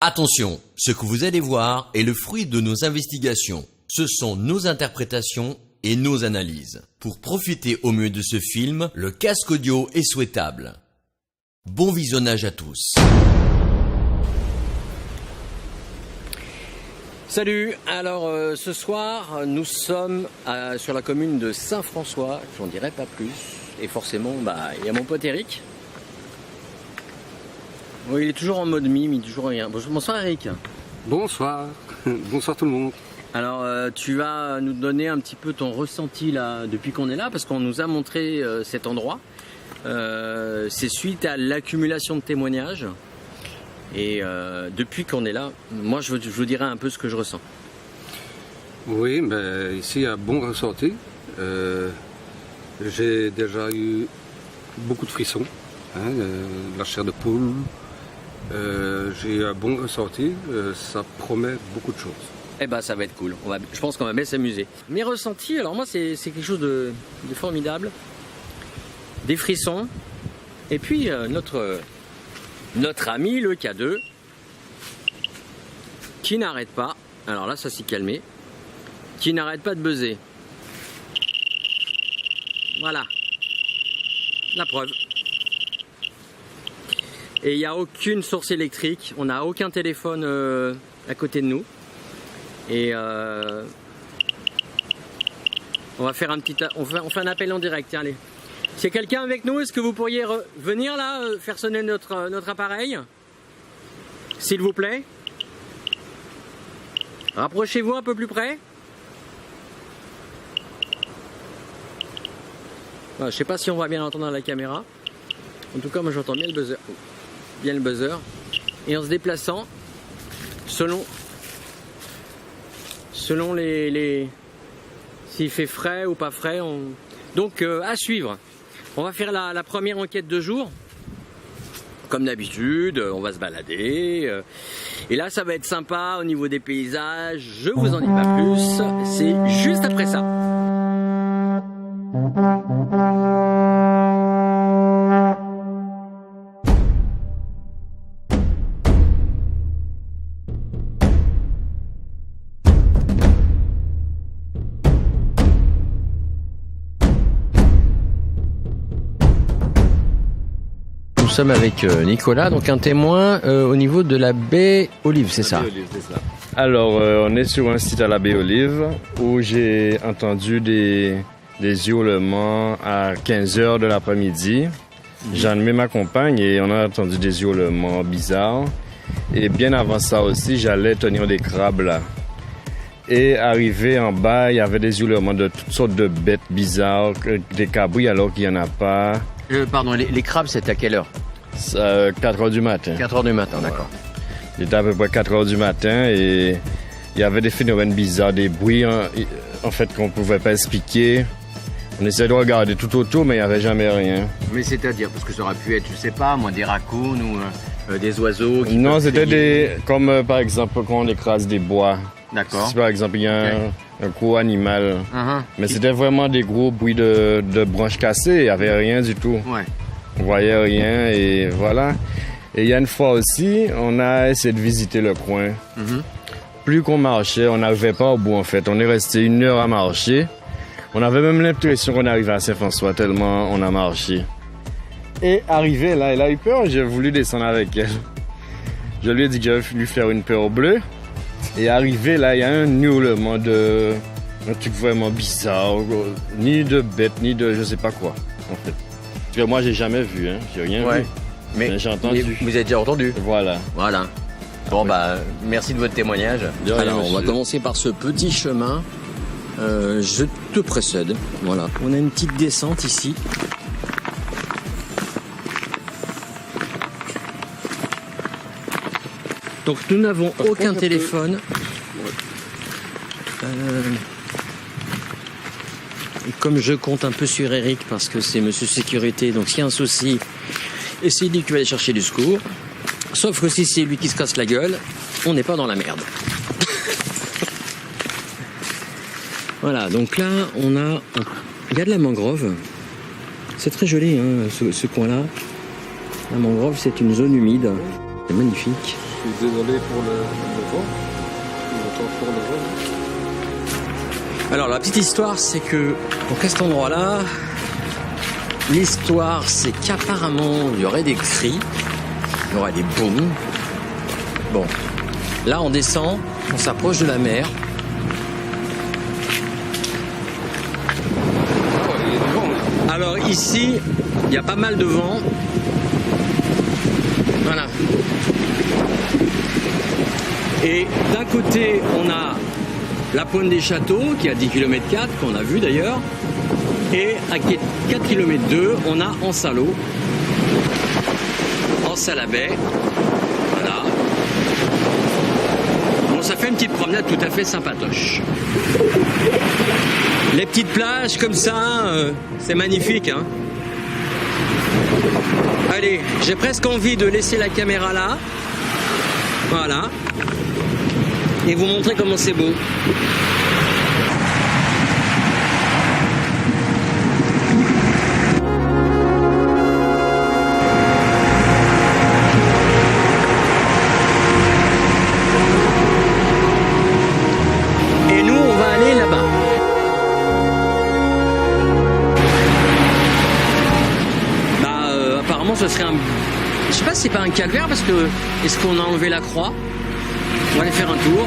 Attention, ce que vous allez voir est le fruit de nos investigations. Ce sont nos interprétations et nos analyses. Pour profiter au mieux de ce film, le casque audio est souhaitable. Bon visionnage à tous. Salut, alors ce soir nous sommes sur la commune de Saint-François, j'en dirai pas plus, et forcément il y a mon pote Eric. Oui, il est toujours en mode mime, il est toujours rien. Bonsoir Eric. Bonsoir, bonsoir tout le monde. Alors tu vas nous donner un petit peu ton ressenti là depuis qu'on est là, parce qu'on nous a montré cet endroit. C'est suite à l'accumulation de témoignages. Et depuis qu'on est là, moi je vous dirai un peu ce que je ressens. Oui, ici il y a bon ressenti. J'ai déjà eu beaucoup de frissons, la chair de poule. J'ai eu un bon ressenti, ça promet beaucoup de choses. Eh ben ça va être cool, je pense qu'on va bien s'amuser. Mes ressentis, alors moi c'est quelque chose de formidable. Des frissons, et puis notre ami le K2 qui n'arrête pas, alors là ça s'est calmé, qui n'arrête pas de buzzer. Voilà, la preuve. Et il n'y a aucune source électrique, on n'a aucun téléphone à côté de nous. Et on va faire on fait un appel en direct, tiens, allez. S'il y a quelqu'un avec nous, est-ce que vous pourriez venir là, faire sonner notre appareil? S'il vous plaît. Rapprochez-vous un peu plus près. Je ne sais pas si on va bien l'entendre dans la caméra. En tout cas, moi j'entends bien le buzzer. Bien le buzzer. Et en se déplaçant, selon les s'il fait frais ou pas frais. Donc à suivre. On va faire la première enquête de jour. Comme d'habitude, on va se balader. Et là, ça va être sympa au niveau des paysages. Je vous en dis pas plus. C'est juste après ça. Nous sommes avec Nicolas, donc un témoin au niveau de la baie Olive, c'est ça? Alors, on est sur un site à la baie Olive où j'ai entendu des hurlements à 15h de l'après-midi. J'ai animé ma compagne et on a entendu des hurlements bizarres. Et bien avant ça aussi, j'allais tenir des crabes là. Et arrivé en bas, il y avait des hurlements de toutes sortes de bêtes bizarres, des cabris alors qu'il n'y en a pas. Pardon, les crabes, c'était à quelle heure? 4h du matin. 4h du matin, d'accord. Il était à peu près 4h du matin et il y avait des phénomènes bizarres, des bruits en fait qu'on ne pouvait pas expliquer. On essayait de regarder tout autour, mais il n'y avait jamais rien. Mais c'est-à-dire, parce que ça aurait pu être, je sais pas, moi, des raccoons ou des oiseaux qui Non, c'était comme par exemple quand on écrase des bois. D'accord. Si par exemple il y a un gros animal. Mais c'était vraiment des gros bruits de branches cassées, il n'y avait rien du tout. Ouais. On voyait rien et voilà. Et il y a une fois aussi, on a essayé de visiter le coin. Plus qu'on marchait, on n'arrivait pas au bout en fait. On est resté 1 heure à marcher. On avait même l'impression qu'on arrivait à Saint-François tellement on a marché. Et arrivé là, elle a eu peur, j'ai voulu descendre avec elle. Je lui ai dit que j'avais voulu faire une peur bleue. Et arrivé là, il y a un hurlement un truc vraiment bizarre. Ni de bête, ni de je sais pas quoi en fait. Parce que moi j'ai jamais vu, j'ai rien vu. Mais j'ai entendu. Vous avez déjà entendu? Voilà. Bon merci de votre témoignage. Alors on va commencer par ce petit chemin. Je te précède. Voilà. On a une petite descente ici. Donc nous n'avons aucun téléphone. Et comme je compte un peu sur Eric parce que c'est Monsieur Sécurité, donc s'il y a un souci, et c'est lui qui va aller chercher du secours. Sauf que si c'est lui qui se casse la gueule, on n'est pas dans la merde. Voilà, donc là il y a de la mangrove. C'est très joli ce coin-là. La mangrove, c'est une zone humide. C'est magnifique. suis désolé pour le vent. On entend pour le vent. Alors la petite histoire, c'est que pour cet endroit-là, l'histoire c'est qu'apparemment il y aurait des cris, il y aurait des booms. Bon, là on descend, on s'approche de la mer. Alors ici, il y a pas mal de vent. Voilà. Et d'un côté, on a la pointe des châteaux qui est à 10 km 4 qu'on a vu d'ailleurs, et à 4 km 2 on a Ansalot, Ansalabay, voilà. Bon, ça fait une petite promenade tout à fait sympatoche. Les petites plages comme ça, c'est magnifique, hein. Allez, j'ai presque envie de laisser la caméra là, voilà, et vous montrer comment c'est beau. Et nous, on va aller là-bas. Apparemment, ce serait un... Je sais pas si c'est pas un calvaire parce que... Est-ce qu'on a enlevé la croix? On va aller faire un tour.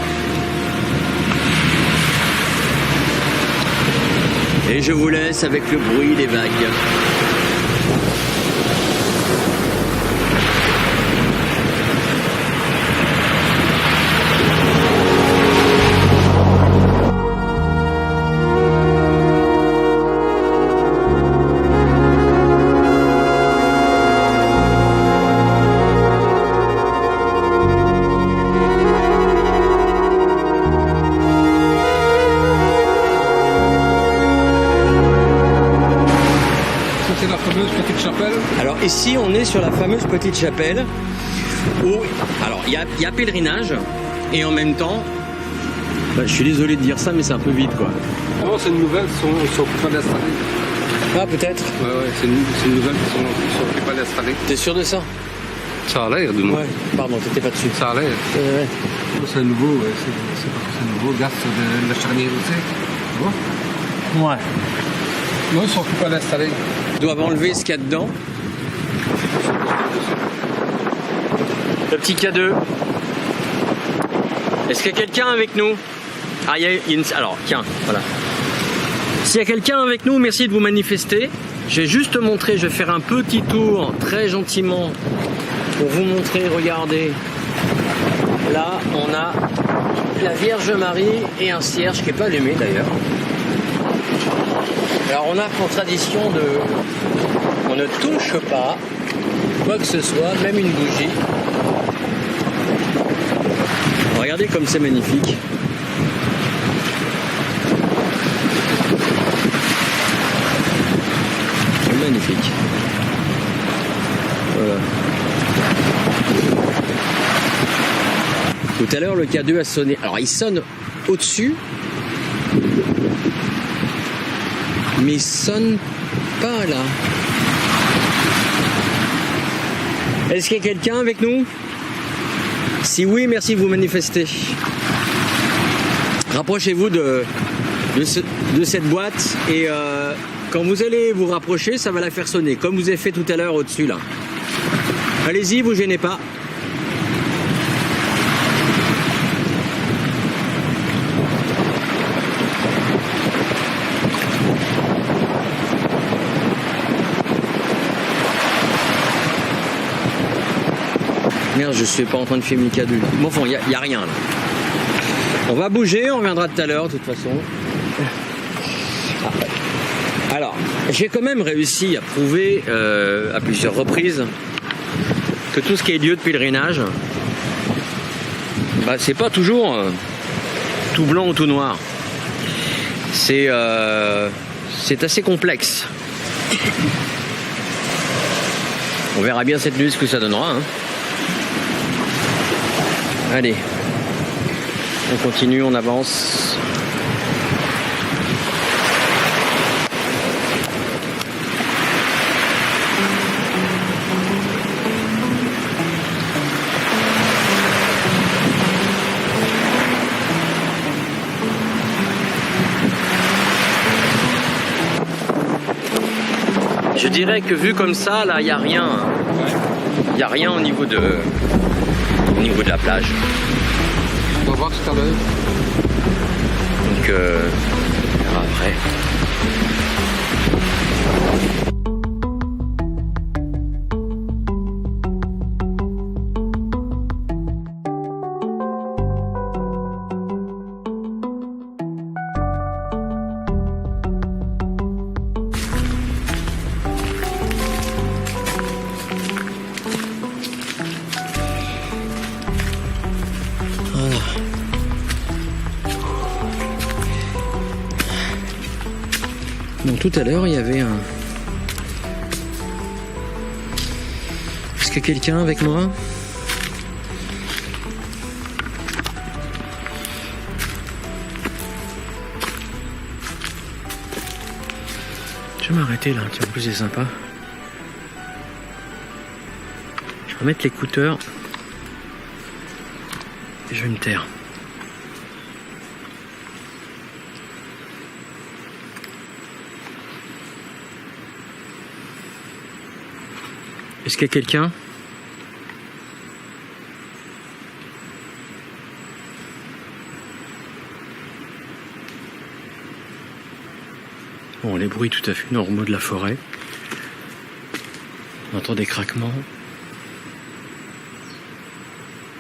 Et je vous laisse avec le bruit des vagues. C'est la fameuse petite chapelle. Alors ici, on est sur la fameuse petite chapelle où, alors il y a pèlerinage et en même temps, je suis désolé de dire ça, mais c'est un peu vide quoi. Non, c'est une nouvelle, ils sont occupés d'installer. Ah peut-être. Ouais, c'est une nouvelle, ils sont occupés d'installer. T'es sûr de ça? Ça a l'air, du moins. Ouais. Pardon, t'étais pas dessus. Ça a l'air. Ouais. C'est nouveau, c'est nouveau. Regarde, c'est de la charnière aussi. Tu vois? Ouais. Non, ils sont occupés d'installer. Ils doivent enlever ce qu'il y a dedans. Le petit K2. Est-ce qu'il y a quelqu'un avec nous? Ah, il y a une... Alors, tiens, voilà. S'il y a quelqu'un avec nous, merci de vous manifester. Je vais juste montrer, je vais faire un petit tour, très gentiment, pour vous montrer, regardez. Là, on a la Vierge Marie et un cierge qui n'est pas allumé d'ailleurs. Alors on a pour tradition on ne touche pas quoi que ce soit, même une bougie. Regardez comme c'est magnifique. C'est magnifique. Voilà. Tout à l'heure le K2 a sonné. Alors il sonne au-dessus. Mais il sonne pas là. Est-ce qu'il y a quelqu'un avec nous? Si oui, merci de vous manifester. Rapprochez-vous de cette boîte et quand vous allez vous rapprocher, ça va la faire sonner, comme vous avez fait tout à l'heure au-dessus là. Allez-y, vous gênez pas. Merde, je suis pas en train de filmer le K2. Bon, enfin, il n'y a rien là. On va bouger, on reviendra tout à l'heure de toute façon. Alors, j'ai quand même réussi à prouver à plusieurs reprises que tout ce qui est lieu de pèlerinage, bah, c'est pas toujours tout blanc ou tout noir. C'est assez complexe. On verra bien cette nuit ce que ça donnera. Hein. Allez, on continue, on avance. Je dirais que vu comme ça, là, il n'y a rien. Il n'y a rien au niveau de la plage. On va voir tout à l'heure. Donc, on verra après. Donc tout à l'heure, il y avait un... Est-ce que quelqu'un avec moi? Je vais m'arrêter là, tiens, en plus c'est sympa. Je vais remettre l'écouteur. Et je vais me taire. Est-ce qu'il y a quelqu'un? Bon, les bruits tout à fait normaux de la forêt. On entend des craquements.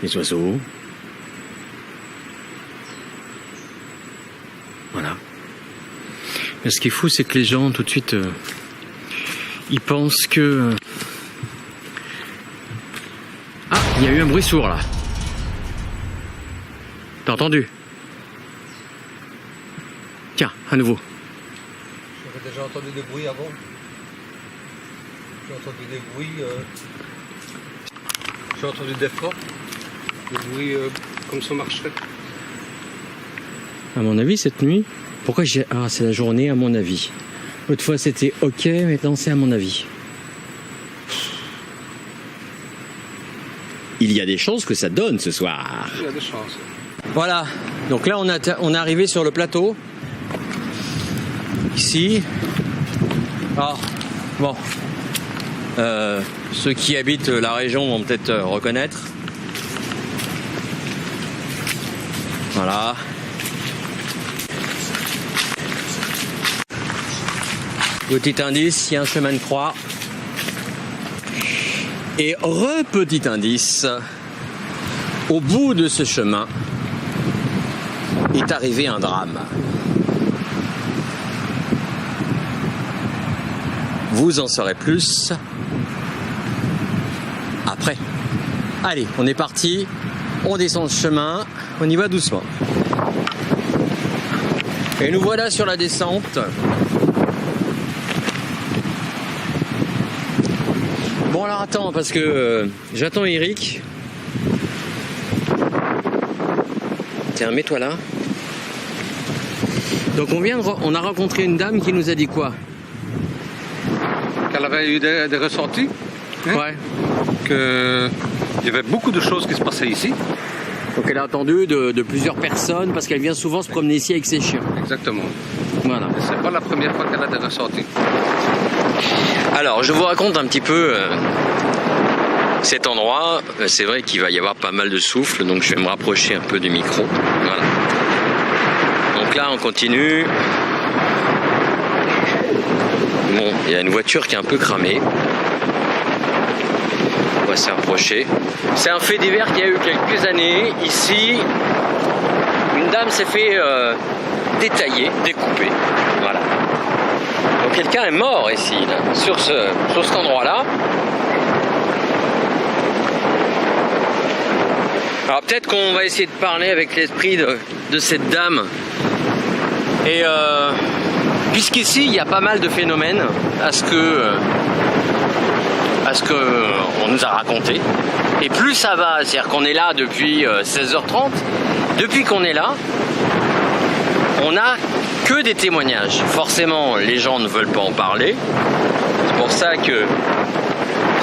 Des oiseaux. Voilà. Mais ce qui est fou, c'est que les gens, tout de suite, ils pensent que... Ah, il y a eu un bruit sourd, là. T'as entendu? Tiens, à nouveau. J'avais déjà entendu des bruits avant. J'ai entendu des bruits... J'ai entendu des frappes. Des bruits comme ça marcherait. À mon avis, cette nuit... Pourquoi j'ai... Ah, c'est la journée, à mon avis. Autrefois, c'était OK, maintenant, c'est à mon avis. Il y a des chances que ça donne ce soir. Il y a des chances. Voilà. Donc là, on est arrivé sur le plateau. Ici. Alors, bon. Ceux qui habitent la région vont peut-être reconnaître. Voilà. Petit indice, il y a un chemin de croix. Et petit indice, au bout de ce chemin est arrivé un drame. Vous en saurez plus après. Allez, on est parti, on descend ce chemin, on y va doucement. Et nous voilà sur la descente. Bon alors attends, parce que j'attends Eric. Tiens, mets-toi là. Donc on a rencontré une dame qui nous a dit quoi? Qu'elle avait eu des ressentis. Hein? Ouais. Qu'il y avait beaucoup de choses qui se passaient ici. Donc elle a entendu de plusieurs personnes parce qu'elle vient souvent se promener ici avec ses chiens. Exactement. Voilà. Et c'est pas la première fois qu'elle a des ressentis. Alors, je vous raconte un petit peu cet endroit. C'est vrai qu'il va y avoir pas mal de souffle, donc je vais me rapprocher un peu du micro. Voilà. Donc là, on continue. Bon, il y a une voiture qui est un peu cramée. On va s'approcher. C'est un fait divers qu'il y a eu quelques années. Ici, une dame s'est fait détailler, découper. Voilà. Donc quelqu'un est mort ici, là, sur cet endroit-là. Alors peut-être qu'on va essayer de parler avec l'esprit de cette dame. Et puisqu'ici il y a pas mal de phénomènes à ce que on nous a raconté. Et plus ça va, c'est-à-dire qu'on est là depuis 16h30. Depuis qu'on est là, on n'a que des témoignages. Forcément, les gens ne veulent pas en parler. C'est pour ça que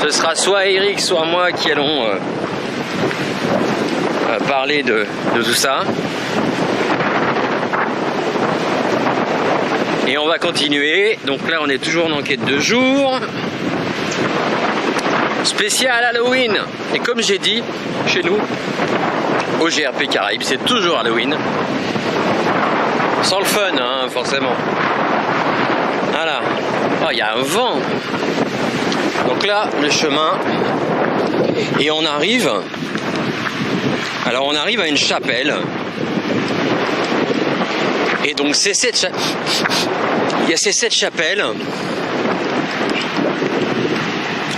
ce sera soit Eric, soit moi qui allons parler de tout ça. Et on va continuer. Donc là, on est toujours en enquête de jour. Spécial Halloween. Et comme j'ai dit, chez nous, au GRP Caraïbes, c'est toujours Halloween. Sans le fun, hein, forcément. Voilà. Oh, il y a un vent. Donc là, le chemin. Et on arrive. Alors, on arrive à une chapelle. Et donc, c'est cette il y a ces 7 chapelles.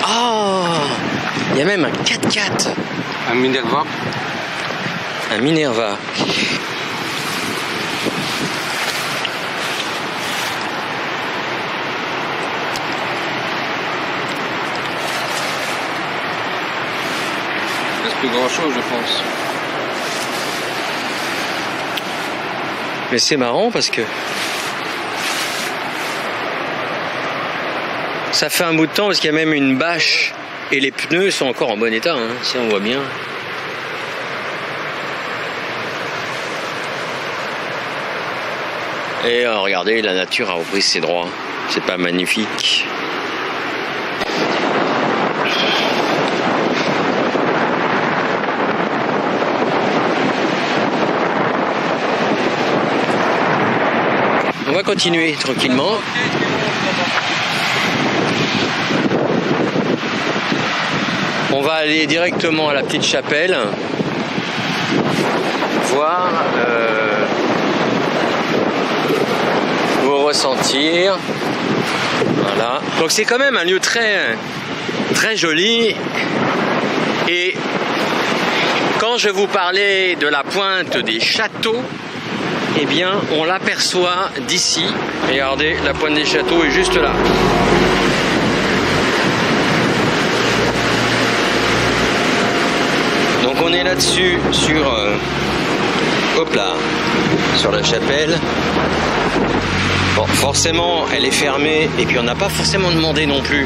Oh, il y a même un 4x4. Un Minerva. Un Minerva. C'est plus grand chose, je pense. Mais c'est marrant parce que ça fait un bout de temps parce qu'il y a même une bâche et les pneus sont encore en bon état, hein. Ça on voit bien. Et regardez, la nature a repris ses droits. C'est pas magnifique? On va continuer tranquillement. On va aller directement à la petite chapelle, voir, vous ressentir. Voilà. Donc c'est quand même un lieu très joli. Et quand je vous parlais de la pointe des châteaux, eh bien, on l'aperçoit d'ici. Regardez, la pointe des châteaux est juste là. Donc on est là-dessus sur hop là, sur la chapelle. Bon, forcément, elle est fermée et puis on n'a pas forcément demandé non plus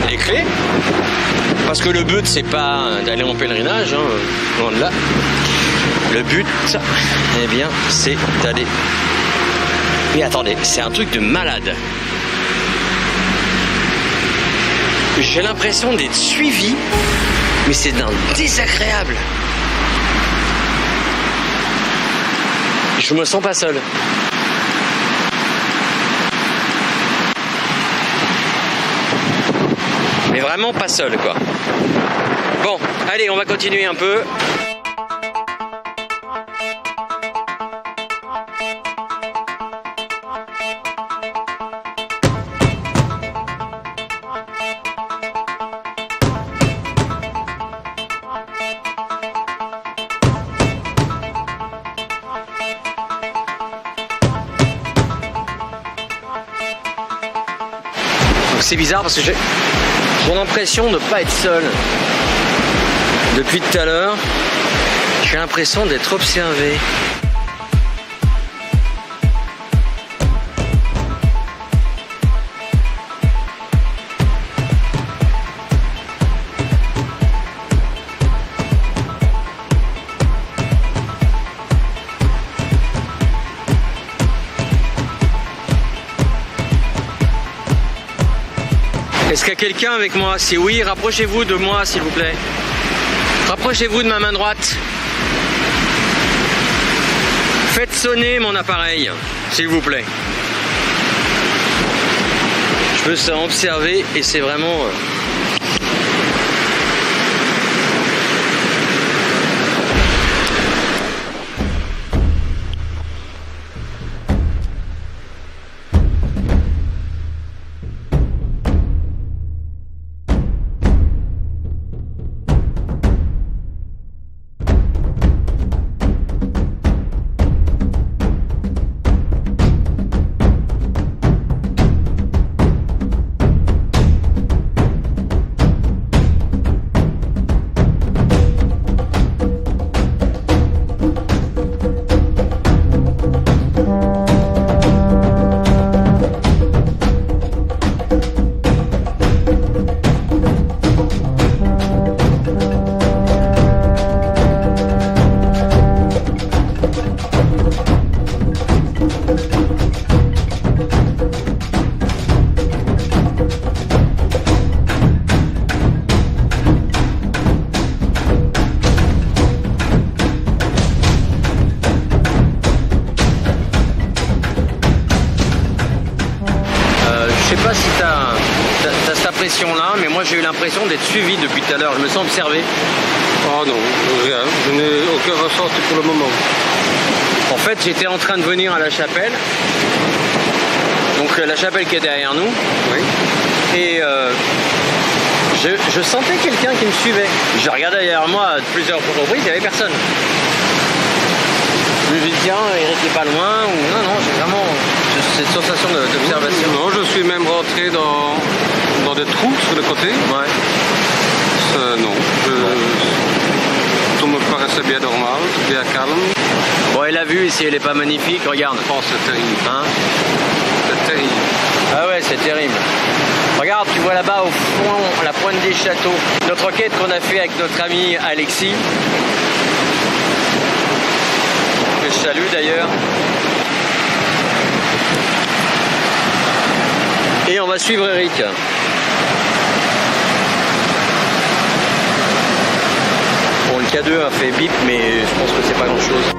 les clés. Parce que le but, c'est pas d'aller en pèlerinage, hein, loin de là. Le but, eh bien, c'est d'aller... Mais attendez, c'est un truc de malade. J'ai l'impression d'être suivi, mais c'est d'un désagréable. Je me sens pas seul. Mais vraiment pas seul, quoi. Bon, allez, on va continuer un peu. C'est bizarre parce que j'ai l'impression de ne pas être seul. Depuis tout à l'heure, j'ai l'impression d'être observé. Est-ce qu'il y a quelqu'un avec moi? Si oui, rapprochez-vous de moi, s'il vous plaît. Rapprochez-vous de ma main droite. Faites sonner mon appareil, s'il vous plaît. Je me sens observé et c'est vraiment... j'ai eu l'impression d'être suivi depuis tout à l'heure. Je me sens observé. Ah non, rien. Je n'ai aucun ressenti pour le moment. En fait, j'étais en train de venir à la chapelle. Donc la chapelle qui est derrière nous. Oui. Et je sentais quelqu'un qui me suivait. Je regardais derrière moi de plusieurs reprises, il n'y avait personne. Je me dis tiens, Eric n'est pas loin. Ou non, j'ai vraiment cette sensation d'observation. Non, je suis même rentré dans des trous sur le côté. Ouais. Non, tout me paraissait bien normal, bien calme. Bon, et la vue ici, elle n'est pas magnifique, regarde. Oh, c'est terrible. Hein? C'est terrible. Ah ouais, c'est terrible. Regarde, tu vois là-bas au fond la pointe des châteaux. Notre enquête qu'on a fait avec notre ami Alexis. Que je salue d'ailleurs. Et on va suivre Eric. Bon, le K2 a fait bip, mais je pense que c'est pas grand-chose.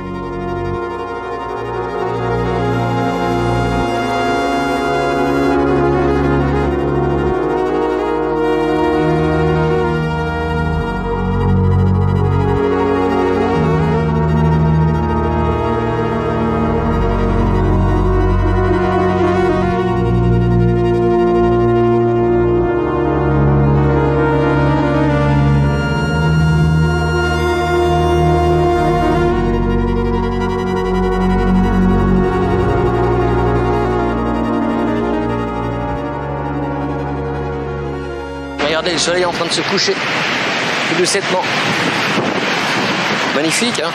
Regardez, le soleil est en train de se coucher tout doucettement. Magnifique, hein?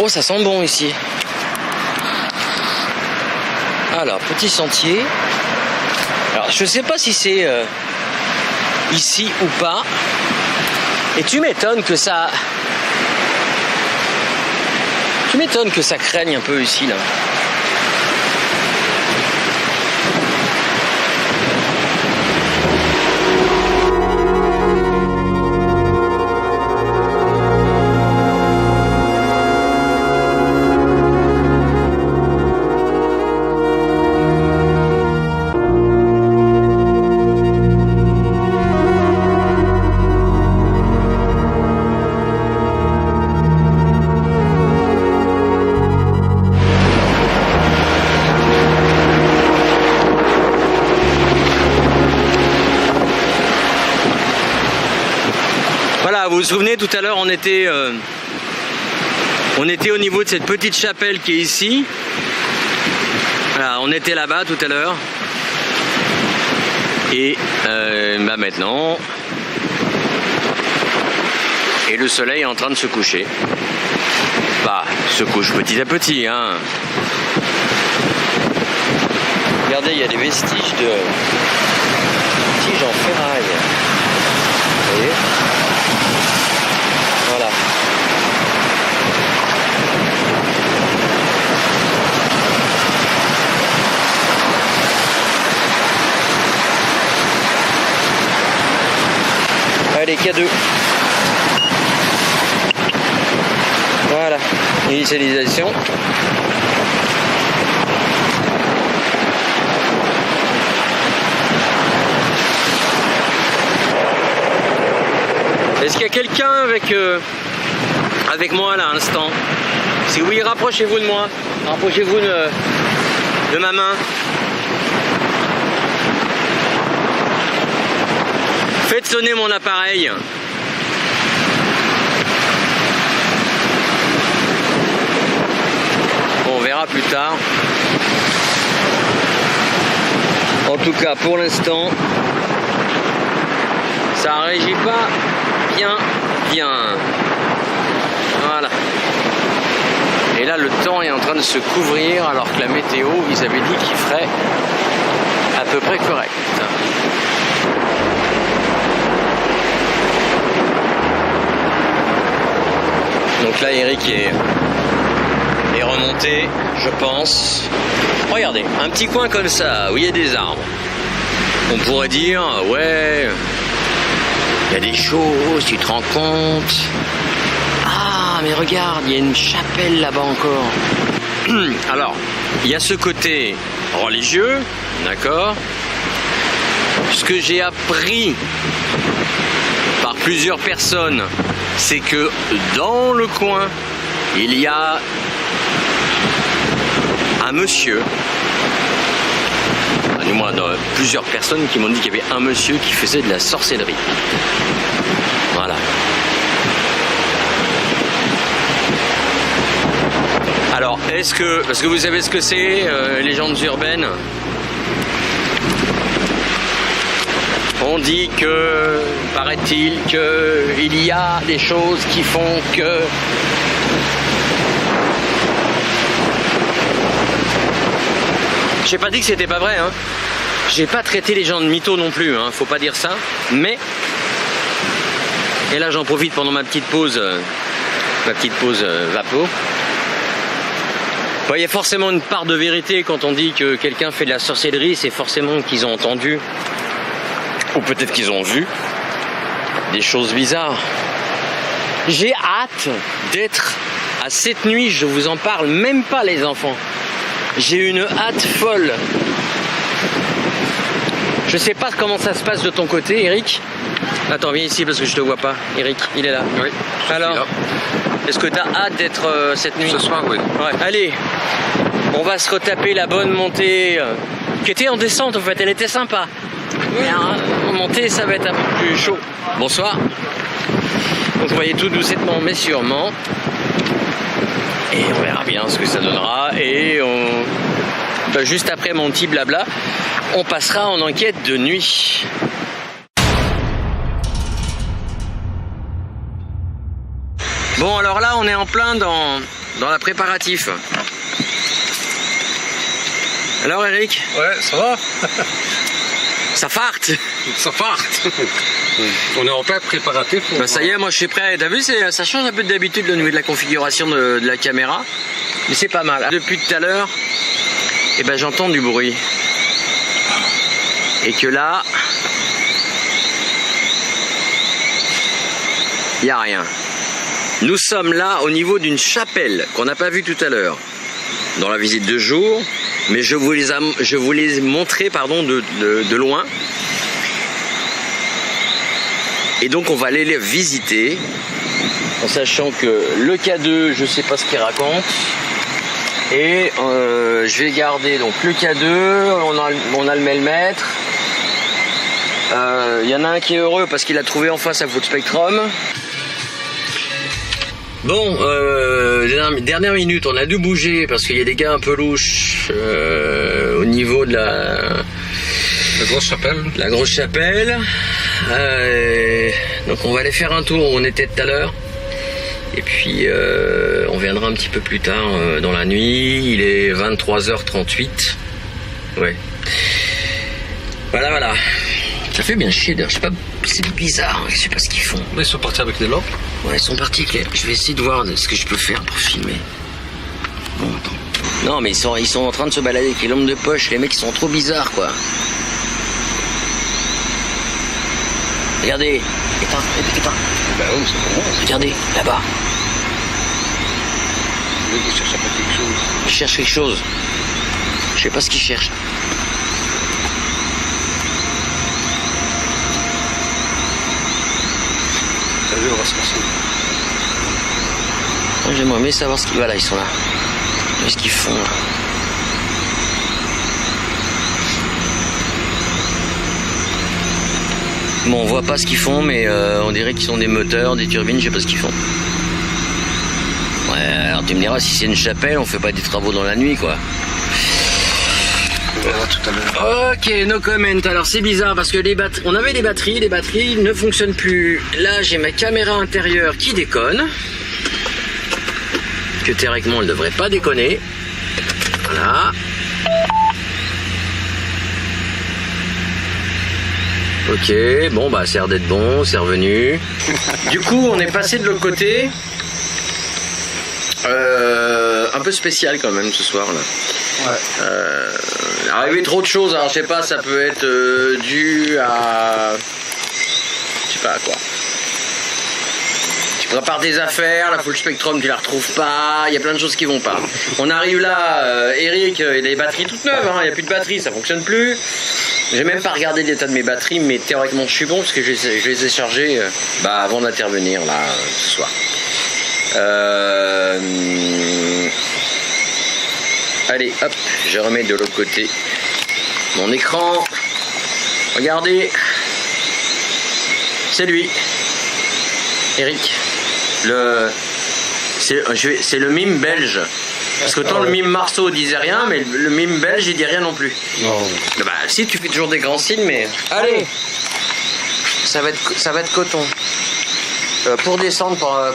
Oh, ça sent bon ici. Alors, petit sentier. Alors, je sais pas si c'est ici ou pas. Et tu m'étonnes que ça... Tu m'étonnes que ça craigne un peu ici, là. Voilà, vous vous souvenez, tout à l'heure, on était au niveau de cette petite chapelle qui est ici. Voilà, on était là-bas tout à l'heure. Et bah maintenant... Et le soleil est en train de se coucher. Bah, se couche petit à petit, hein. Regardez, il y a des vestiges de... Vestiges en ferraille. Vous voyez ? Voilà. Allez, K2. Voilà, initialisation. Est-ce qu'il y a quelqu'un avec moi là à l'instant? Si oui, rapprochez-vous de moi. Rapprochez-vous de ma main. Faites sonner mon appareil. Bon, on verra plus tard. En tout cas, pour l'instant, ça régit pas bien. Voilà. Et là, le temps est en train de se couvrir alors que la météo, ils avaient dit qu'il ferait à peu près correct. Donc là, Eric est remonté, je pense. Regardez, un petit coin comme ça, où il y a des arbres. On pourrait dire, ouais, il y a des choses, tu te rends compte. Ah, mais regarde, il y a une chapelle là-bas encore. Alors, il y a ce côté religieux, d'accord, Ce que j'ai appris par plusieurs personnes, c'est que dans le coin, il y a un monsieur, du moins plusieurs personnes qui m'ont dit qu'il y avait un monsieur qui faisait de la sorcellerie. Voilà. Alors, parce que vous savez ce que c'est, légendes urbaines? On dit que, paraît-il, qu'il y a des choses qui font que... J'ai pas dit que c'était pas vrai, hein. J'ai pas traité les gens de mythos non plus, hein. Faut pas dire ça. Mais, et là j'en profite pendant ma petite pause vapo. Il y a forcément une part de vérité quand on dit que quelqu'un fait de la sorcellerie, c'est forcément qu'ils ont entendu, ou peut-être qu'ils ont vu, des choses bizarres. J'ai hâte d'être à cette nuit, je vous en parle même pas les enfants. J'ai une hâte folle. Je sais pas comment ça se passe de ton côté, Eric. Attends, viens ici parce que je te vois pas. Eric, il est là. Oui. Alors, est-ce que tu as hâte d'être cette nuit? Ce soir, oui. Ouais. Allez, on va se retaper la bonne montée qui était en descente en fait, elle était sympa. Mais en montée, ça va être un peu plus chaud. Bonsoir. Donc vous voyez tout doucement mais sûrement. Et on verra bien ce que ça donnera. Et juste après mon petit blabla, on passera en enquête de nuit. Bon, alors là, on est en plein dans la préparatif. Alors, Eric? Ouais, ça va. Ça farte. Ça parte. On est en plein préparatif. Bah ça y est, moi je suis prêt. T'as vu, ça change un peu d'habitude au niveau de la configuration de la caméra. Mais c'est pas mal. Depuis tout à l'heure, eh ben, j'entends du bruit. Et que là, il n'y a rien. Nous sommes là au niveau d'une chapelle qu'on n'a pas vue tout à l'heure dans la visite de jour, mais je vous les ai montrés de loin. Et donc on va aller les visiter en sachant que le K2, je sais pas ce qu'il raconte. Et je vais garder donc le K2, on a le maître. Il y en a un qui est heureux parce qu'il a trouvé enfin sa Full Spectrum. Bon, dernière minute, on a dû bouger parce qu'il y a des gars un peu louches au niveau de la grosse chapelle. La grosse chapelle. Donc on va aller faire un tour où on était tout à l'heure. Et puis on viendra un petit peu plus tard dans la nuit. Il est 23h38. Ouais. Voilà. Ça fait bien chier d'ailleurs. Je sais pas, c'est bizarre. Je sais pas ce qu'ils font. Mais ils sont partis avec des lampes. Ouais, ils sont partis. Je vais essayer de voir ce que je peux faire pour filmer. Bon, attends. Non, mais ils sont en train de se balader avec les lampes de poche. Les mecs, ils sont trop bizarres, quoi. Regardez. Éteins. Bah oui, c'est pour moi. Regardez, là-bas. Ils cherchent à faire quelque chose. Ils cherchent quelque chose. Je sais pas ce qu'ils cherchent. Allez, on va se passer. J'aimerais bien savoir ce qu'ils... Voilà, ils sont là. Qu'est-ce qu'ils font, là? Bon, on voit pas ce qu'ils font, mais on dirait qu'ils sont des moteurs, des turbines, je sais pas ce qu'ils font. Ouais, alors tu me diras, si c'est une chapelle, on fait pas des travaux dans la nuit, quoi. On verra tout à l'heure. Ok, no comment. Alors c'est bizarre parce que on avait les batteries ne fonctionnent plus. Là, j'ai ma caméra intérieure qui déconne. Que théoriquement, elle devrait pas déconner. Voilà. Ok, bon bah ça a l'air d'être bon, c'est revenu. Du coup on est passé de l'autre côté. Un peu spécial quand même ce soir là. Ouais. Il est arrivé trop de choses, alors je sais pas, ça peut être dû à... Je sais pas à quoi. Tu prépares des affaires, la Full Spectrum tu la retrouves pas, il y a plein de choses qui vont pas. On arrive là, Eric, il a les batteries toutes neuves, il n'y a plus de batterie, ça fonctionne plus. J'ai même pas regardé l'état de mes batteries, mais théoriquement je suis bon parce que je les ai chargées avant d'intervenir là ce soir. Allez, hop, je remets de l'autre côté mon écran. Regardez, c'est lui, Eric. C'est le mime belge. Parce qu'autant le mime Marceau disait rien, mais le mime belge il dit rien non plus. Non. Bah si, tu fais toujours des grands signes, mais allez, ça va être coton. Pour descendre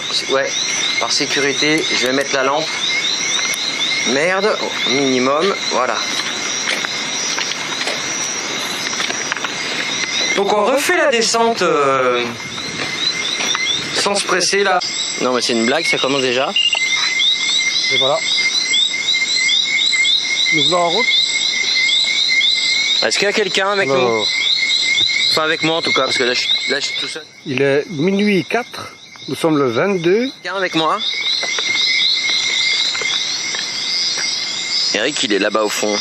par sécurité, je vais mettre la lampe. Merde, au minimum, voilà. Donc on refait la descente sans se presser là. Non mais c'est une blague, ça commence déjà. Et voilà. Nous voilà en route. Est-ce qu'il y a quelqu'un avec nous? Enfin avec moi en tout cas, parce que là je suis tout seul. Il est minuit 4, nous sommes le 22. Quelqu'un avec moi? Eric il est là-bas au fond.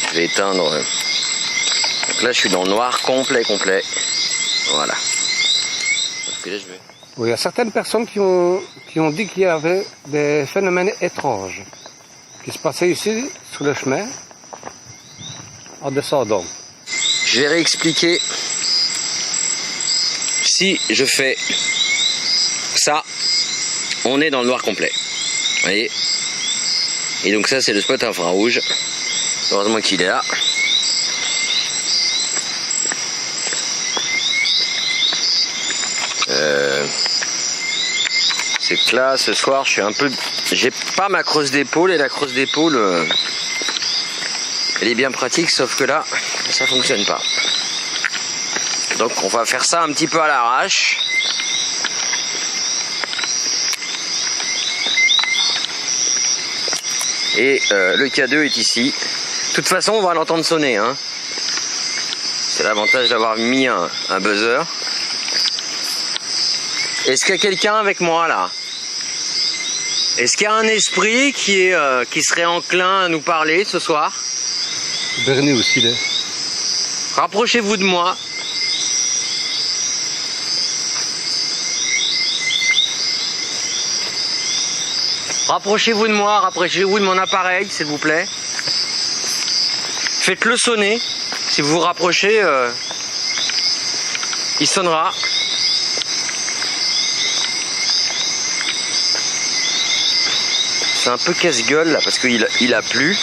Je vais éteindre. Donc là je suis dans le noir complet. Voilà. Donc là, je vais... Oui, il y a certaines personnes qui ont dit qu'il y avait des phénomènes étranges qui se passaient ici sur le chemin en descendant. Je vais réexpliquer. Si je fais ça, on est dans le noir complet. Vous voyez? Et donc ça c'est le spot infrarouge. Heureusement qu'il est là. C'est que là ce soir je suis un peu... J'ai pas ma crosse d'épaule, et la crosse d'épaule elle est bien pratique, sauf que là ça fonctionne pas. Donc on va faire ça un petit peu à l'arrache. Et le K2 est ici. De toute façon on va l'entendre sonner, hein. C'est l'avantage d'avoir mis un buzzer. Est-ce qu'il y a quelqu'un avec moi là? Est-ce qu'il y a un esprit qui serait enclin à nous parler ce soir? Bernie aussi, là. Rapprochez-vous de moi. Rapprochez-vous de moi, rapprochez-vous de mon appareil, s'il vous plaît. Faites-le sonner. Si vous vous rapprochez, il sonnera. C'est un peu casse-gueule là parce qu'il a plu.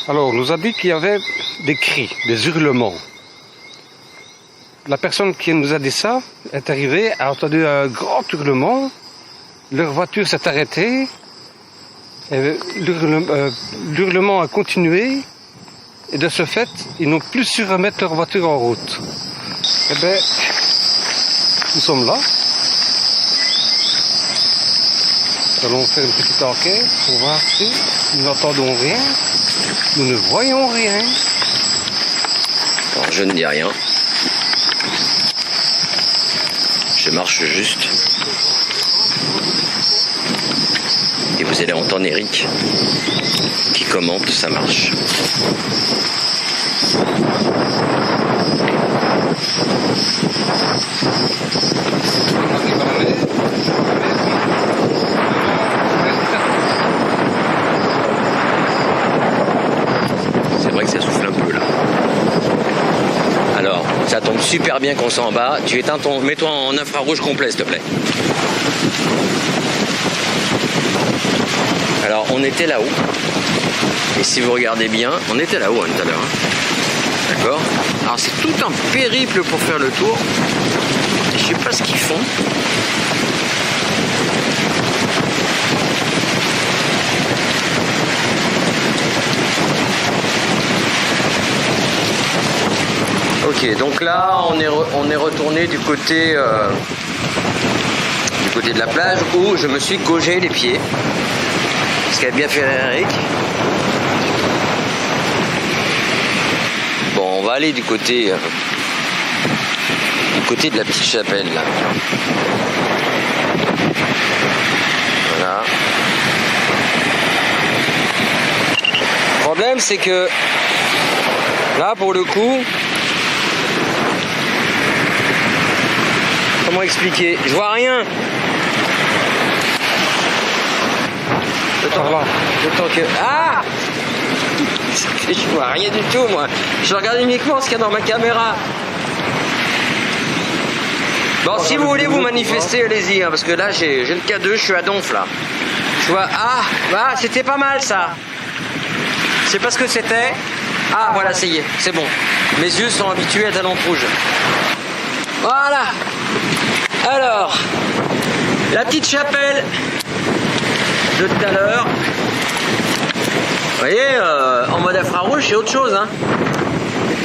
Alors, on nous a dit qu'il y avait des cris, des hurlements. La personne qui nous a dit ça est arrivée, a entendu un grand hurlement. Leur voiture s'est arrêtée. L'hurlement a continué. Et de ce fait, ils n'ont plus su remettre leur voiture en route. Eh bien, nous sommes là. Nous allons faire une petite enquête pour voir si nous n'entendons rien. Nous ne voyons rien. Alors je ne dis rien. Je marche juste. Et vous allez entendre Eric qui commente sa marche. C'est vrai que ça souffle un peu là. Alors, ça tombe super bien qu'on soit en bas. Tu éteins mets-toi en infrarouge complet, s'il te plaît. Alors, on était là-haut. Et si vous regardez bien, on était là-haut tout à l'heure. Hein. D'accord? Alors, c'est tout un périple pour faire le tour. Je sais pas ce qu'ils font. Ok, donc là on est retourné du côté de la plage où je me suis gaugé les pieds. Ce qu'a bien fait Eric. Bon, on va aller du côté de la petite chapelle là. Voilà. problème, c'est que là, pour le coup, comment expliquer? Je vois rien. Le temps que... Ah! Je vois rien du tout, moi. Je regarde uniquement ce qu'il y a dans ma caméra. Bon, si vous voulez vous manifester, allez-y, hein, parce que là, j'ai le K2, je suis à Donf, là. Je vois... Ah, c'était pas mal, ça. Je sais pas ce que c'était. Ah, voilà, ça y est, c'est bon. Mes yeux sont habitués à la lampe rouge. Voilà. Alors, la petite chapelle de tout à l'heure. Vous voyez, en mode infrarouge, c'est autre chose, hein.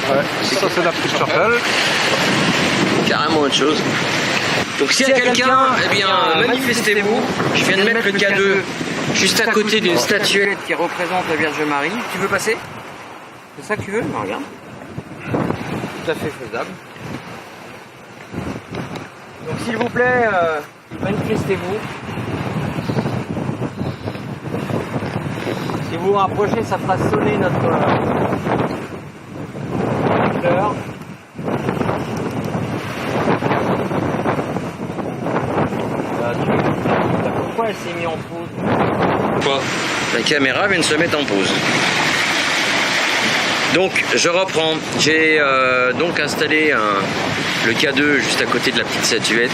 Ouais, ça c'est la petite chapelle. Carrément autre chose. Donc s'il y a quelqu'un, eh bien, manifestez-vous. Je viens de mettre le K2 juste à côté d'une statuette qui représente la Vierge Marie. Tu veux passer? C'est ça que tu veux? Non, regarde. Tout à fait faisable. Donc s'il vous plaît, manifestez-vous. Si vous vous rapprochez, ça fera sonner notre fleur. Pourquoi elle s'est mise en pause? Quoi? La caméra vient de se mettre en pause. Donc je reprends. J'ai donc installé le K2 juste à côté de la petite statuette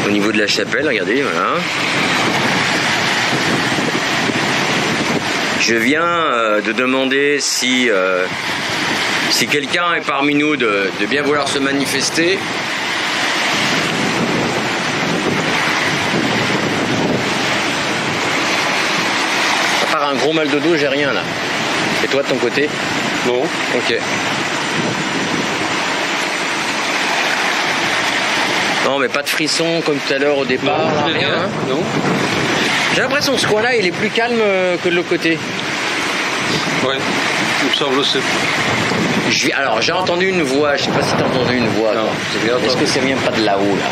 au niveau de la chapelle. Regardez, voilà. Je viens de demander si quelqu'un est parmi nous de bien vouloir se manifester. À part un gros mal de dos, j'ai rien là. Et toi de ton côté? Non. Ok. Non mais pas de frisson comme tout à l'heure au départ. Non, rien. Hein? Non. J'ai l'impression que ce coin-là il est plus calme que de l'autre côté. Ouais, il me semble aussi. Alors j'ai entendu une voix, je sais pas si t'as entendu une voix. Non, j'ai rien entendu. Est-ce que ça vient pas de là-haut là?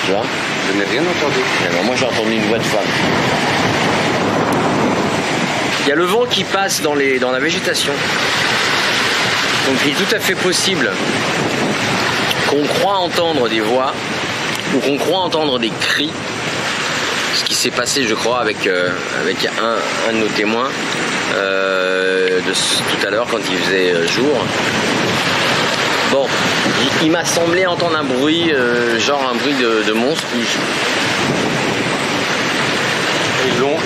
Tu vois? Je n'ai rien entendu. Alors, moi j'ai entendu une voix de femme. Il y a le vent qui passe dans la végétation. Donc il est tout à fait possible qu'on croit entendre des voix ou qu'on croit entendre des cris. Ce qui s'est passé, je crois, avec un de nos témoins tout à l'heure quand il faisait jour. Bon, il m'a semblé entendre un bruit, genre un bruit de monstre.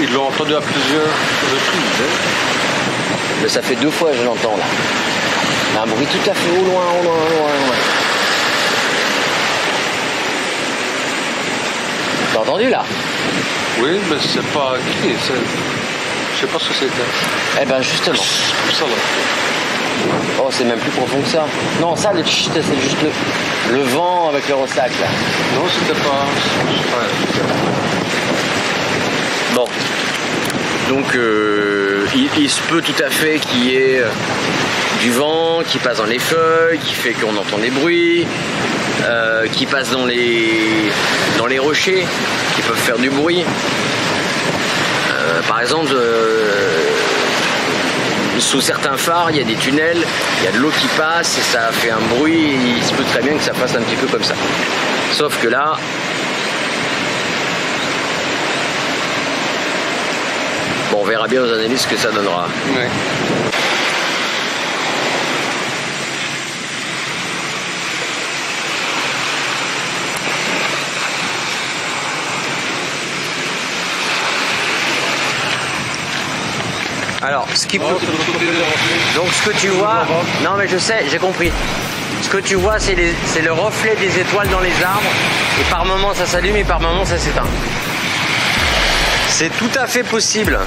Ils l'ont entendu à plusieurs reprises. Mais ça fait 2 fois que je l'entends là. Un bruit tout à fait au loin. T'as entendu là? Oui, mais c'est pas qui. Je sais pas ce que c'était. Eh ben justement. Ça là. Oh, c'est même plus profond que ça. Non, ça, c'est juste le vent avec le ressac là. Non, c'était pas. Bon. Donc, il se peut tout à fait qu'il y ait du vent qui passe dans les feuilles, qui fait qu'on entend des bruits, qui passe dans les rochers, qui peuvent faire du bruit. Par exemple, sous certains phares, il y a des tunnels, il y a de l'eau qui passe et ça fait un bruit, et il se peut très bien que ça fasse un petit peu comme ça. Sauf que là, bon, on verra bien aux analyses ce que ça donnera. Ouais. Alors, ce qui peut... Donc ce que tu vois... Non mais je sais, j'ai compris. Ce que tu vois, c'est le reflet des étoiles dans les arbres. Et par moments ça s'allume et par moments ça s'éteint. C'est tout à fait possible.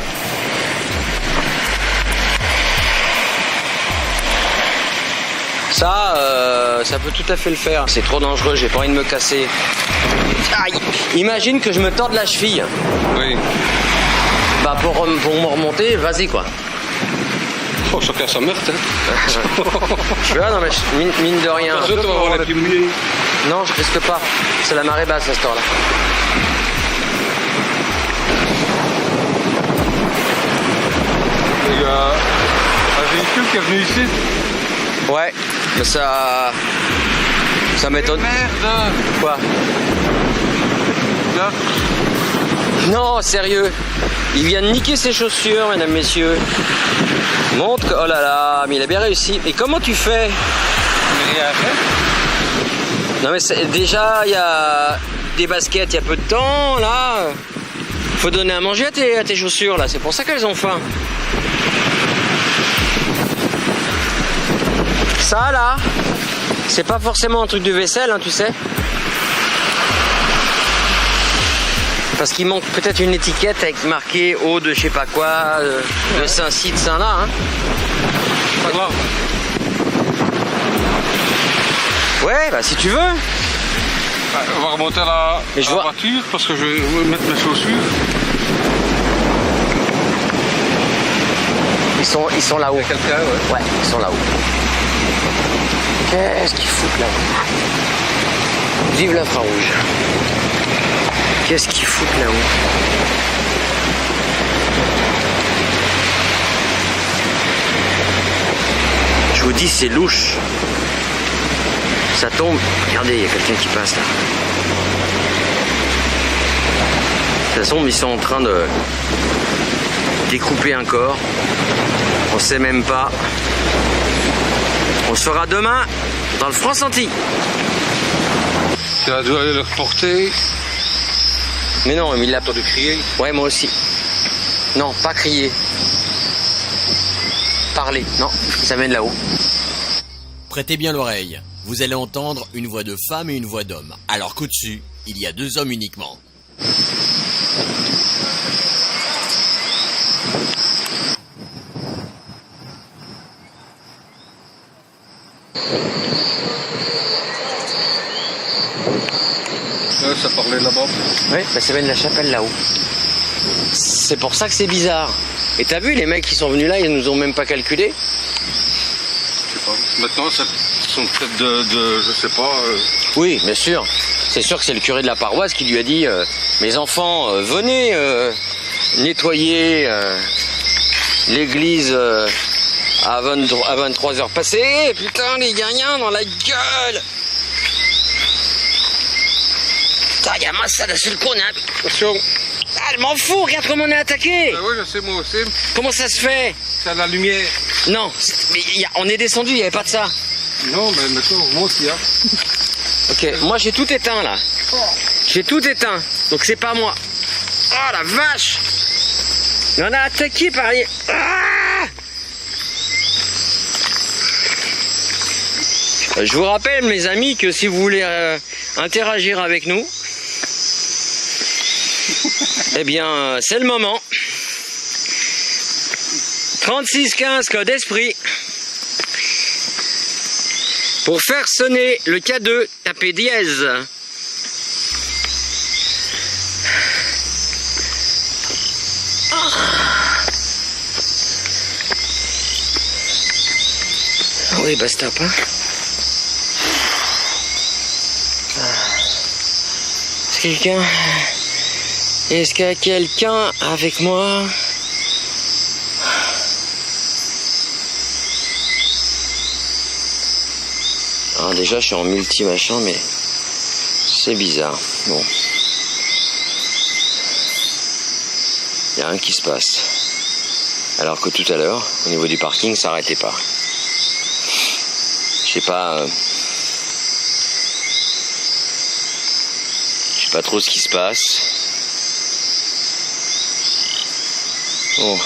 Ça peut tout à fait le faire. C'est trop dangereux, j'ai pas envie de me casser. Aïe! Imagine que je me torde la cheville. Oui. Bah pour me remonter, vas-y quoi. Oh, chacun sa meurtre. Hein. Tu vois, non mais mine de rien. Tu vas avoir les pieds mouillés. Non, je risque pas. C'est la marée basse à cette heure-là. Les gars. véhicule qui est venu ici. Ouais, mais ça m'étonne. Merde. Quoi? Là. Non, sérieux. Il vient de niquer ses chaussures, mesdames, messieurs. Montre que... Oh là là, mais il a bien réussi. Et comment tu fais? Mais rien fait. Non mais déjà, il y a des baskets il y a peu de temps, là. Faut donner à manger à tes chaussures, là. C'est pour ça qu'elles ont faim. Ça, là, c'est pas forcément un truc de vaisselle, hein, tu sais. Parce qu'il manque peut-être une étiquette avec marqué eau de je sais pas quoi, de Saint-Ci, de Saint-là. Hein. Pas grave. Ouais, bah si tu veux. On va remonter à la Mais je vois- voiture parce que je vais mettre mes chaussures. Ils sont là-haut. Il y a quelqu'un, ouais. Ouais, ils sont là-haut. Qu'est-ce qu'ils foutent là-haut? Vive l'infrarouge. Qu'est-ce qu'ils foutent là-haut? Je vous dis, c'est louche. Ça tombe. Regardez, il y a quelqu'un qui passe là. Ça tombe, ils sont en train de découper un corps. On sait même pas. On se fera demain dans le France-Antilles. Tu as dû aller le reporter. Mais non, mais il l'a T'as dû crier. Ouais, moi aussi. Non, pas crier. Parler. Non, ça mène là-haut. Prêtez bien l'oreille. Vous allez entendre une voix de femme et une voix d'homme. Alors qu'au-dessus, il y a 2 hommes uniquement. Ouais, ça parlait là-bas. Oui, bah ça mène la chapelle là-haut. C'est pour ça que c'est bizarre. Et t'as vu, les mecs qui sont venus là, ils nous ont même pas calculé. Je sais pas. Maintenant, ça sont peut-être de je sais pas. Oui, bien sûr. C'est sûr que c'est le curé de la paroisse qui lui a dit mes enfants, venez nettoyer l'église à 23h passées. Putain, les gagnants dans la gueule. Putain, y'a Massa là sur le cône. Hein. Attention. Ah, je m'en fous, regarde comment on est attaqué. Oui, je sais, moi aussi. Comment ça se fait? C'est à la lumière. Non, mais on est descendu, il n'y avait pas de ça. Non, mais maintenant, on monte, il y a. Ok, moi j'ai tout éteint là. J'ai tout éteint, donc c'est pas moi. Oh la vache! Mais on a attaqué par les... Ah, je vous rappelle, mes amis, que si vous voulez interagir avec nous, eh bien, c'est le moment. 3615 code esprit. Pour faire sonner le K2, tapez dièse. Oui, bah stop, hein. Est-ce qu'il y a quelqu'un avec moi? Alors déjà, je suis en multi-machin, mais c'est bizarre. Bon. Il n'y a rien qui se passe. Alors que tout à l'heure, au niveau du parking, ça n'arrêtait pas. Je sais pas... je sais pas trop ce qui se passe. Bon.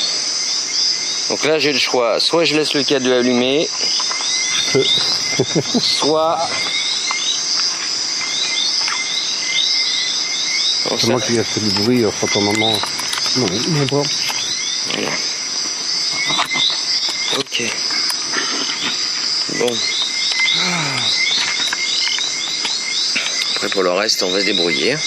Donc là, j'ai le choix. Soit je laisse le K2 allumé, soit... Bon, C'est moi qui ai fait du bruit, enfin, ton maman. Non, non, pas. Voilà. Ok. Bon. Après pour le reste, on va se débrouiller.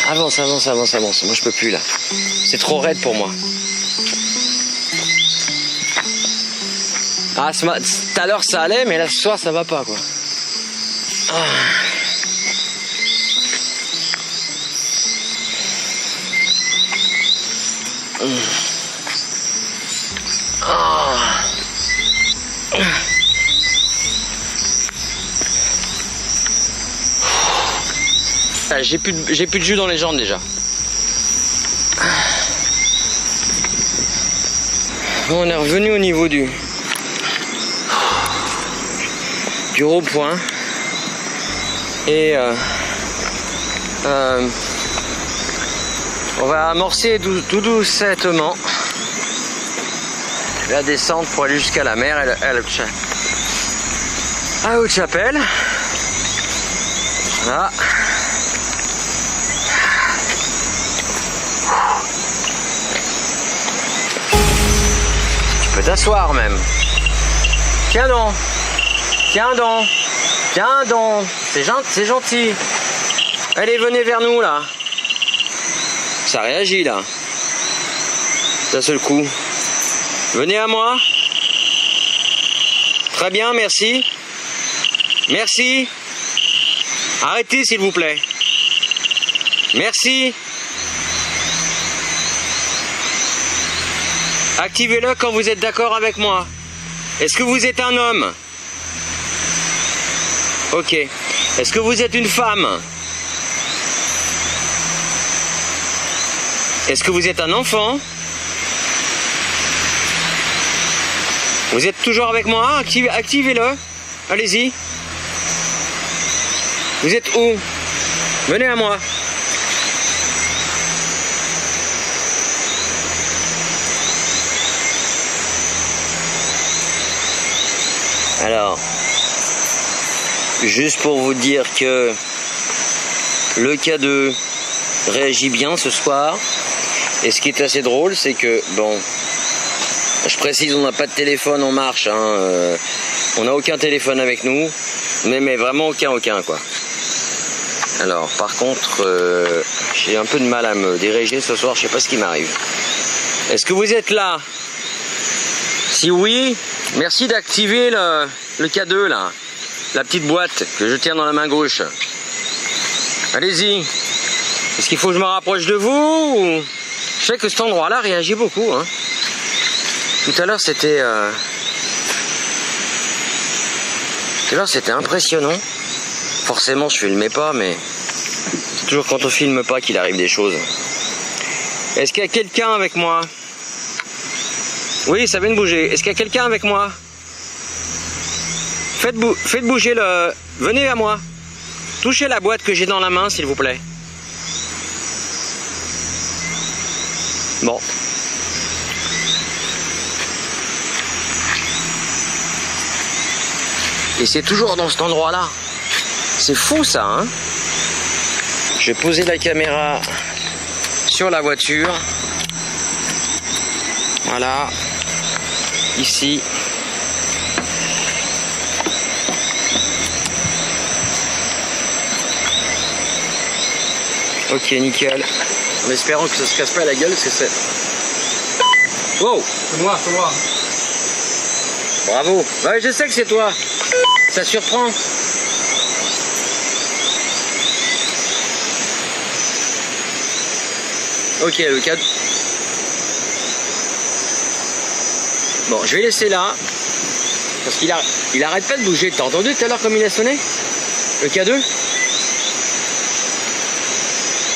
Avance, avance, avance, avance. Moi je peux plus là. C'est trop raide pour moi. Ah, tout à l'heure ça allait, mais là ce soir ça va pas quoi. Ah. J'ai plus de jus dans les jambes déjà. Bon, on est revenu au niveau du rond-point. Et on va amorcer tout doucettement la descente pour aller jusqu'à la mer à Haute-Chapelle. Voilà. Tu peux t'asseoir même. Tiens donc. Tiens donc. Tiens donc. C'est gentil. Allez, venez vers nous là. Ça réagit là. D'un seul coup. Venez à moi. Très bien, merci. Merci. Arrêtez s'il vous plaît. Merci. Activez-le quand vous êtes d'accord avec moi. Est-ce que vous êtes un homme? Ok. Est-ce que vous êtes une femme? Est-ce que vous êtes un enfant? Vous êtes toujours avec moi? Activez-le. Allez-y. Vous êtes où? Venez à moi. Alors, juste pour vous dire que le K2 réagit bien ce soir. Et ce qui est assez drôle, c'est que, bon, je précise, on n'a pas de téléphone en marche, hein, on n'a aucun téléphone avec nous, mais vraiment aucun quoi. Alors, par contre, j'ai un peu de mal à me diriger ce soir, je sais pas ce qui m'arrive. Est-ce que vous êtes là? Si oui, merci d'activer le K2 là, la petite boîte que je tiens dans la main gauche. Allez-y. Est-ce qu'il faut que je me rapproche de vous ou... Je sais que cet endroit-là réagit beaucoup. Hein. Tout à l'heure, c'était impressionnant. Forcément, je filmais pas, mais c'est toujours quand on filme pas qu'il arrive des choses. Est-ce qu'il y a quelqu'un avec moi? Oui, ça vient de bouger. Est-ce qu'il y a quelqu'un avec moi? Faites bouger le... Venez à moi. Touchez la boîte que j'ai dans la main, s'il vous plaît. Bon. Et c'est toujours dans cet endroit-là. C'est fou ça, hein? Je vais poser la caméra sur la voiture. Voilà. Ici. Ok, nickel. En espérant que ça se casse pas la gueule, parce que c'est... Wow! C'est moi. Bravo! Ouais, je sais que c'est toi. Ça surprend. Ok, le cadre. Bon, je vais laisser là. Parce qu'il arrête pas de bouger. T'as entendu tout à l'heure comme il a sonné? Le K2?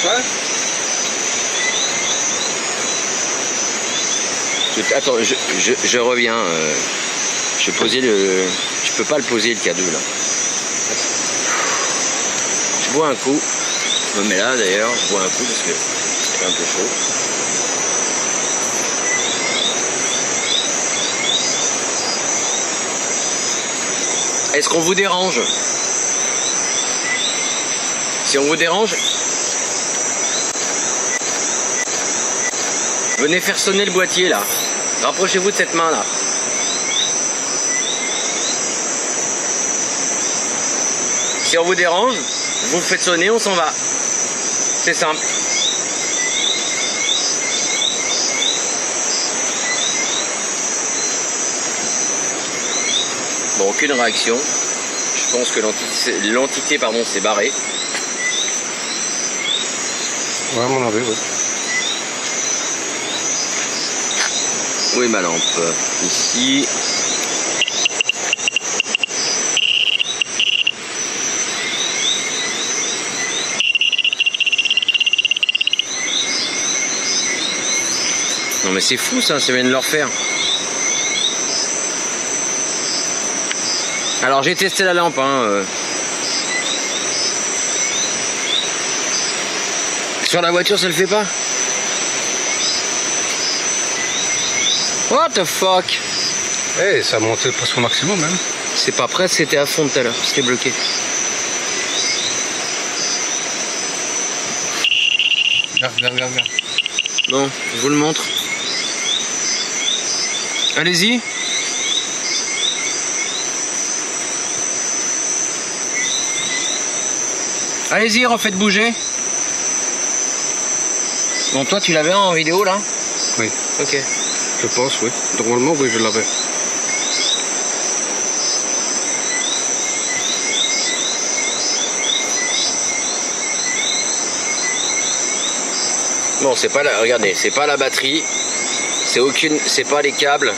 Ouais. Attends, je reviens. Je vais poser le... Je peux pas le poser le K2 là. Je bois un coup. Je me mets là d'ailleurs. Je bois un coup parce que c'est un peu chaud. Est-ce qu'on vous dérange? Si on vous dérange, venez faire sonner le boîtier là. Rapprochez-vous de cette main là. Si on vous dérange, vous le faites sonner, on s'en va. C'est simple. Bon, aucune réaction. Je pense que l'entité s'est barrée. Ouais, à mon avis, oui. Où est ma lampe? Ici. Non mais c'est fou ça vient de leur faire. Alors j'ai testé la lampe hein. Sur la voiture ça le fait pas. What the fuck? Eh, ça a monté presque au maximum même. C'est pas prêt, c'était à fond tout à l'heure, c'était bloqué. Regarde. Bon, je vous le montre. Allez-y. Allez-y, refaites bouger. Bon, toi, tu l'avais en vidéo, là? Oui. Ok. Je pense, oui. Normalement, oui, je l'avais. Bon, c'est pas la... Regardez, c'est pas la batterie. C'est aucune... C'est pas les câbles.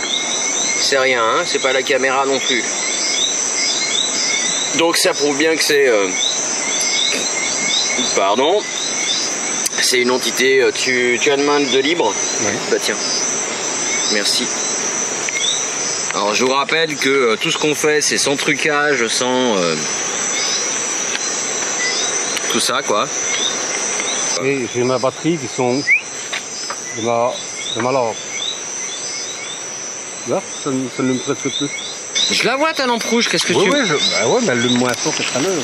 C'est rien, hein. C'est pas la caméra non plus. Donc, ça prouve bien que c'est... Pardon. C'est une entité... Tu as une main de libre? Oui. Bah tiens. Merci. Alors je vous rappelle que tout ce qu'on fait c'est sans trucage, sans tout ça quoi. Et j'ai ma batterie qui sont de ma lampe. Là, ça ne me presque plus. Je la vois ta lampe rouge, qu'est-ce que tu... Oui, bah ouais, mais elle est moins fort que ta neuve.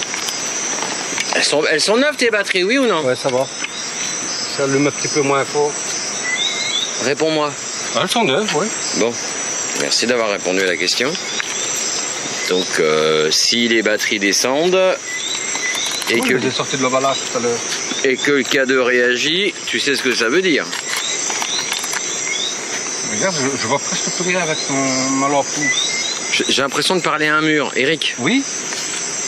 Elles sont neuves tes batteries, oui ou non? Ouais, ça va. Ça allume un petit peu moins fort. Réponds-moi. Elles sont neuves, oui. Bon, merci d'avoir répondu à la question. Donc si les batteries descendent et Oui, que j'ai sorti de l'emballage tout à l'heure. et que le K2 réagit, tu sais ce que ça veut dire. Regarde, je vois presque plus rien avec ma lampe rouge. J'ai l'impression de parler à un mur. Eric, Oui.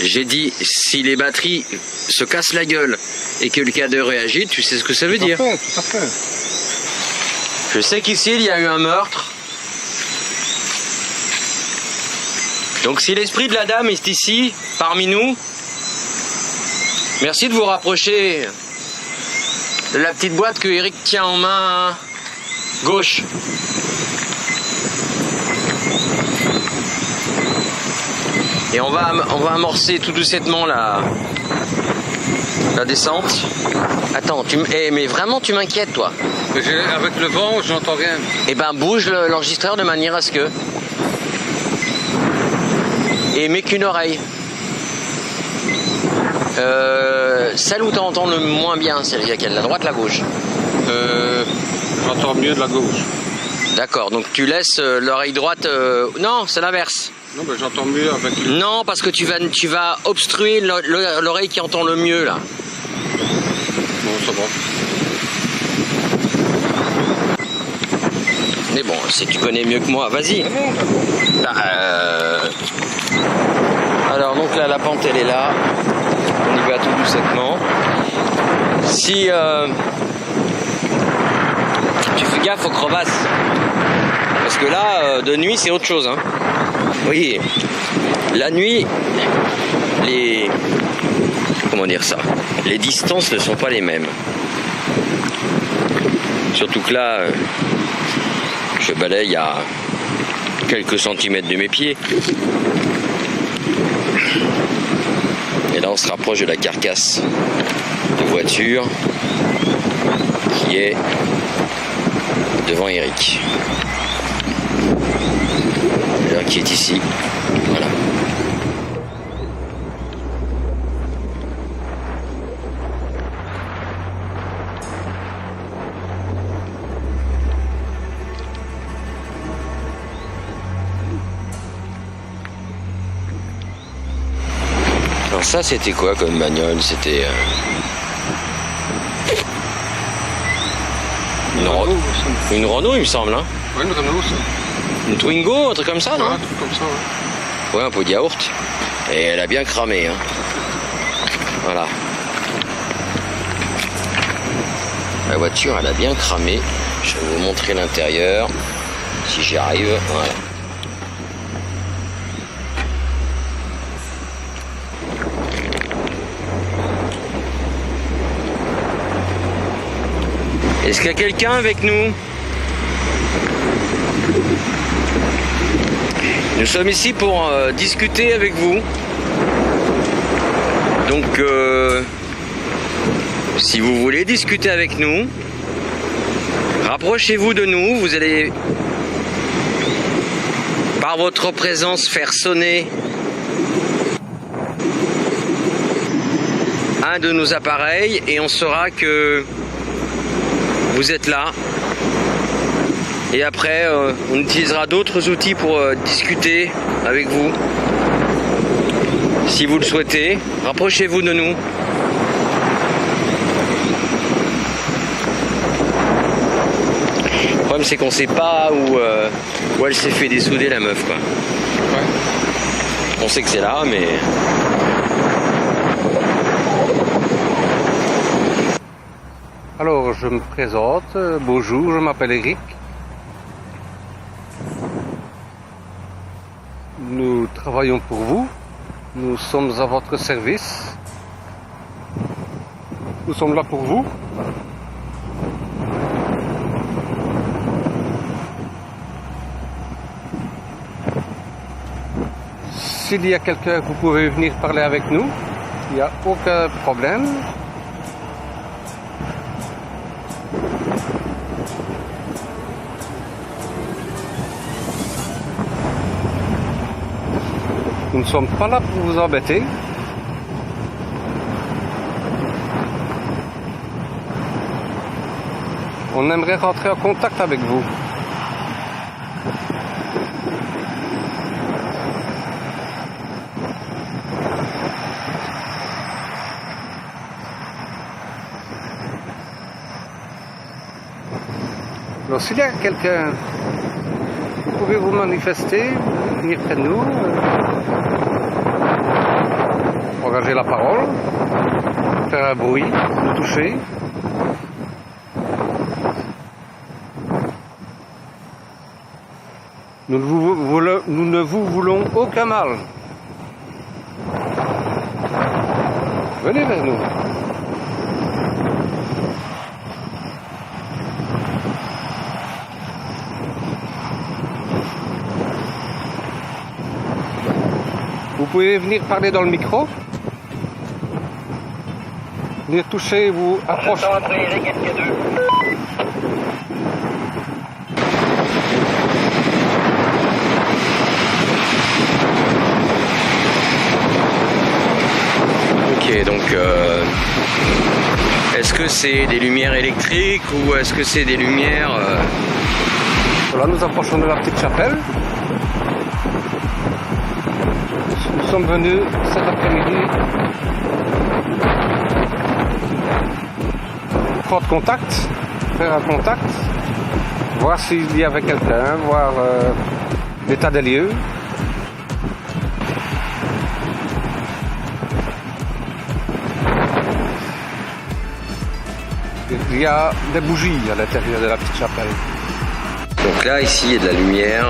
j'ai dit si les batteries se cassent la gueule et que le K2 réagit, tu sais ce que ça veut dire. Tout à fait. Je sais qu'ici il y a eu un meurtre. Donc si l'esprit de la dame est ici, parmi nous, merci de vous rapprocher de la petite boîte que Eric tient en main gauche. Et on va amorcer tout doucettement la descente. Attends, mais vraiment tu m'inquiètes toi. Avec le vent, je n'entends rien. Eh ben bouge l'enregistreur de manière à ce que... Et mets qu'une oreille. Celle où tu entends le moins bien, c'est laquelle? La droite, la gauche? J'entends mieux de la gauche. D'accord, donc tu laisses l'oreille droite... Non, c'est l'inverse. Non, mais j'entends mieux avec le... Non, parce que tu vas obstruer l'oreille qui entend le mieux, là. Bon, ça va. Mais bon, si tu connais mieux que moi, vas-y. Alors, donc là, la pente, elle est là. On y va tout doucettement. Si... Tu fais gaffe aux crevasses. Parce que là, de nuit, c'est autre chose. Hein. Oui, la nuit, comment dire ça? Les distances ne sont pas les mêmes. Surtout que là, je balaye à quelques centimètres de mes pieds. Et là, on se rapproche de la carcasse de voiture qui est devant Eric. Alors, qui est ici. Voilà. Alors ça, c'était quoi comme bagnole? C'était une Renault, il me semble. Hein? Oui, une Renault, ça. Une Twingo, un truc comme ça, non? Ouais, un truc comme ça, ouais. Ouais, un pot de yaourt. Et elle a bien cramé. Hein. Voilà. La voiture, elle a bien cramé. Je vais vous montrer l'intérieur. Si j'y arrive, voilà. Est-ce qu'il y a quelqu'un avec nous? Nous sommes ici pour discuter avec vous. Donc, si vous voulez discuter avec nous, rapprochez-vous de nous. Vous allez, par votre présence, faire sonner un de nos appareils et on saura que vous êtes là. Et après, on utilisera d'autres outils pour discuter avec vous. Si vous le souhaitez, rapprochez-vous de nous. Le problème, c'est qu'on sait pas où elle s'est fait dessouder, la meuf, quoi. Ouais. On sait que c'est là, mais... Alors, je me présente. Bonjour, je m'appelle Eric. Nous travaillons pour vous. Nous sommes à votre service. Nous sommes là pour vous. S'il y a quelqu'un, vous pouvez venir parler avec nous. Il n'y a aucun problème. Nous ne sommes pas là pour vous embêter. On aimerait rentrer en contact avec vous. Alors s'il y a quelqu'un, vous pouvez vous manifester, venir près de nous, engager la parole, faire un bruit, nous toucher. Nous ne vous voulons aucun mal. Venez vers nous. Vous pouvez venir parler dans le micro. Venir toucher, vous approcher. Ok, donc est-ce que c'est des lumières électriques ou est-ce que c'est des lumières... Voilà, nous approchons de la petite chapelle. Nous sommes venus cet après-midi prendre contact, faire un contact, voir s'il y avait quelqu'un, voir l'état des lieux. Il y a des bougies à l'intérieur de la petite chapelle. Donc là, ici, il y a de la lumière.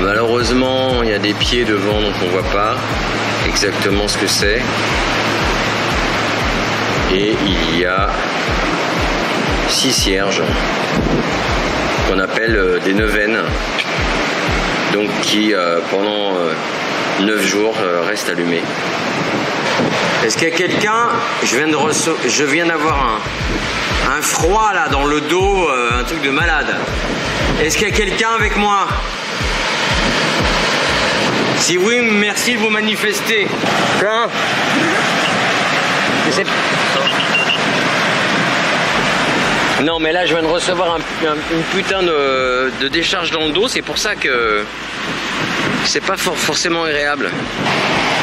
Malheureusement, il y a des pieds devant, donc on ne voit pas exactement ce que c'est. Et il y a 6 cierges qu'on appelle des neuvaines, donc qui pendant 9 jours restent allumés. Est-ce qu'il y a quelqu'un? Je viens d'avoir un froid là dans le dos, un truc de malade. Est-ce qu'il y a quelqu'un avec moi? Si oui, merci de vous manifester. Quand? Non, mais là, je viens de recevoir une putain de décharge dans le dos. C'est pour ça que c'est pas forcément agréable.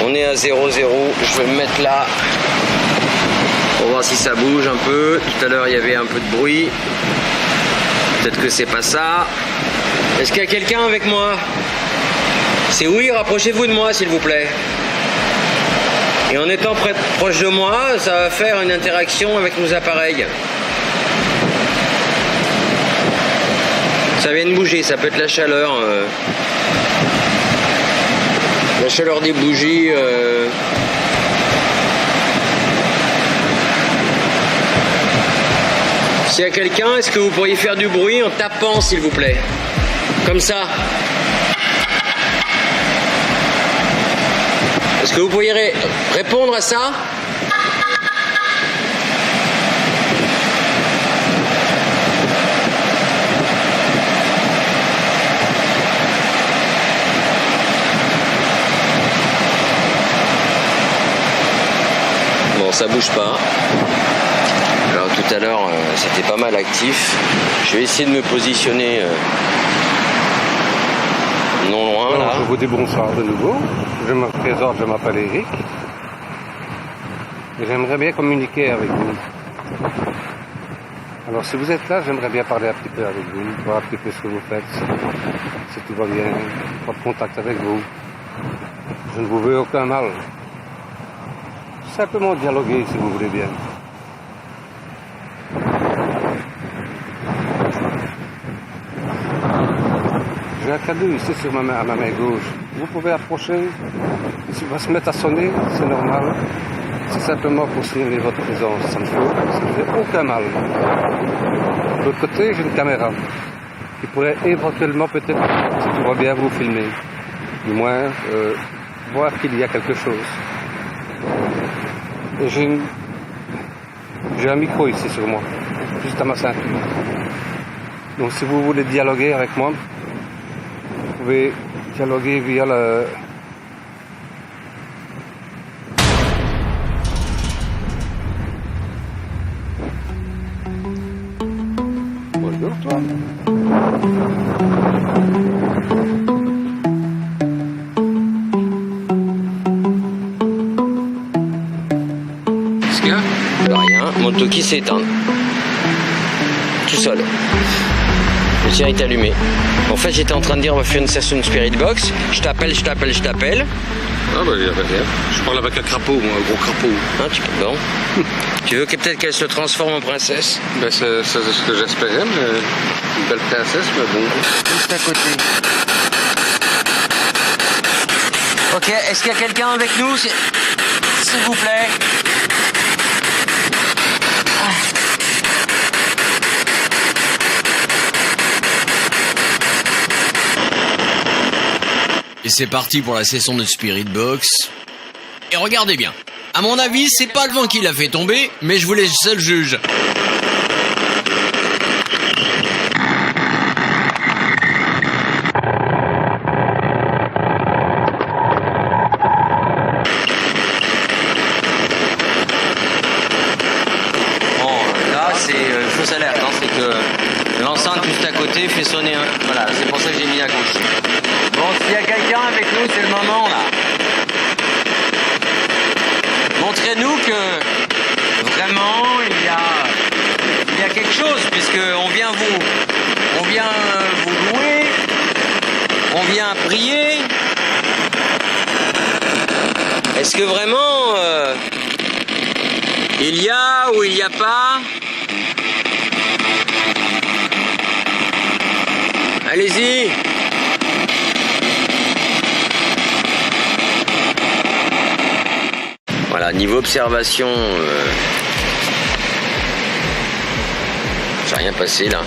On est à 0,0. Je vais me mettre là pour voir si ça bouge un peu. Tout à l'heure, il y avait un peu de bruit. Peut-être que c'est pas ça. Est-ce qu'il y a quelqu'un avec moi? C'est oui, rapprochez-vous de moi, s'il vous plaît. Et en étant proche de moi, ça va faire une interaction avec nos appareils. Ça vient de bouger, ça peut être la chaleur. La chaleur des bougies. S'il y a quelqu'un, est-ce que vous pourriez faire du bruit en tapant, s'il vous plaît? Comme ça. Est-ce que vous pourriez répondre à ça? Bon, ça bouge pas. Alors tout à l'heure, c'était pas mal actif. Je vais essayer de me positionner non loin. Alors, là. je vous dis bonsoir de nouveau. Je me présente, je m'appelle Eric. Et j'aimerais bien communiquer avec vous. Alors si vous êtes là, j'aimerais bien parler un petit peu avec vous, voir un petit peu ce que vous faites, si tout va bien, prendre contact avec vous. Je ne vous veux aucun mal. Simplement dialoguer si vous voulez bien. J'ai un cadeau ici sur à ma main gauche. Vous pouvez approcher. S'il va se mettre à sonner, c'est normal. C'est simplement pour signaler votre présence. Ça ne fait aucun mal. De l'autre côté, j'ai une caméra qui pourrait éventuellement, peut-être, si tout va bien, vous filmer. Du moins, voir qu'il y a quelque chose. Et j'ai un micro ici sur moi, juste à ma ceinture. Donc si vous voulez dialoguer avec moi, vous pouvez dialoguer via le... Bonjour toi. Qu'est-ce qu'il y a? Rien, mon Toki s'est éteint. Tout seul. Le tien est allumé. En fait, j'étais en train de dire on va faire une session de Spirit Box. Je t'appelle. Ah bah il n'y a rien. Je parle avec un crapaud, moi, un gros crapaud. Hein, bon. Tu veux que peut-être qu'elle se transforme en princesse? Ben c'est ce que j'espérais, mais une belle princesse, mais bon. Juste à côté. Ok, est-ce qu'il y a quelqu'un avec nous? S'il vous plaît. Et c'est parti pour la session de Spirit Box. Et regardez bien. À mon avis, c'est pas le vent qui l'a fait tomber, mais je vous laisse seul juge. Bon, là, c'est fausse alerte, hein, c'est que l'enceinte juste à côté fait sonner un... Voilà, c'est pour ça que j'ai mis à gauche. Bon, s'il y a quelqu'un avec nous, c'est le moment, là. Montrez-nous que vraiment il y a quelque chose, puisque on vient vous louer, on vient prier. Est-ce que vraiment il y a ou il n'y a pas? Allez-y. Voilà, niveau observation, j'ai rien passé là,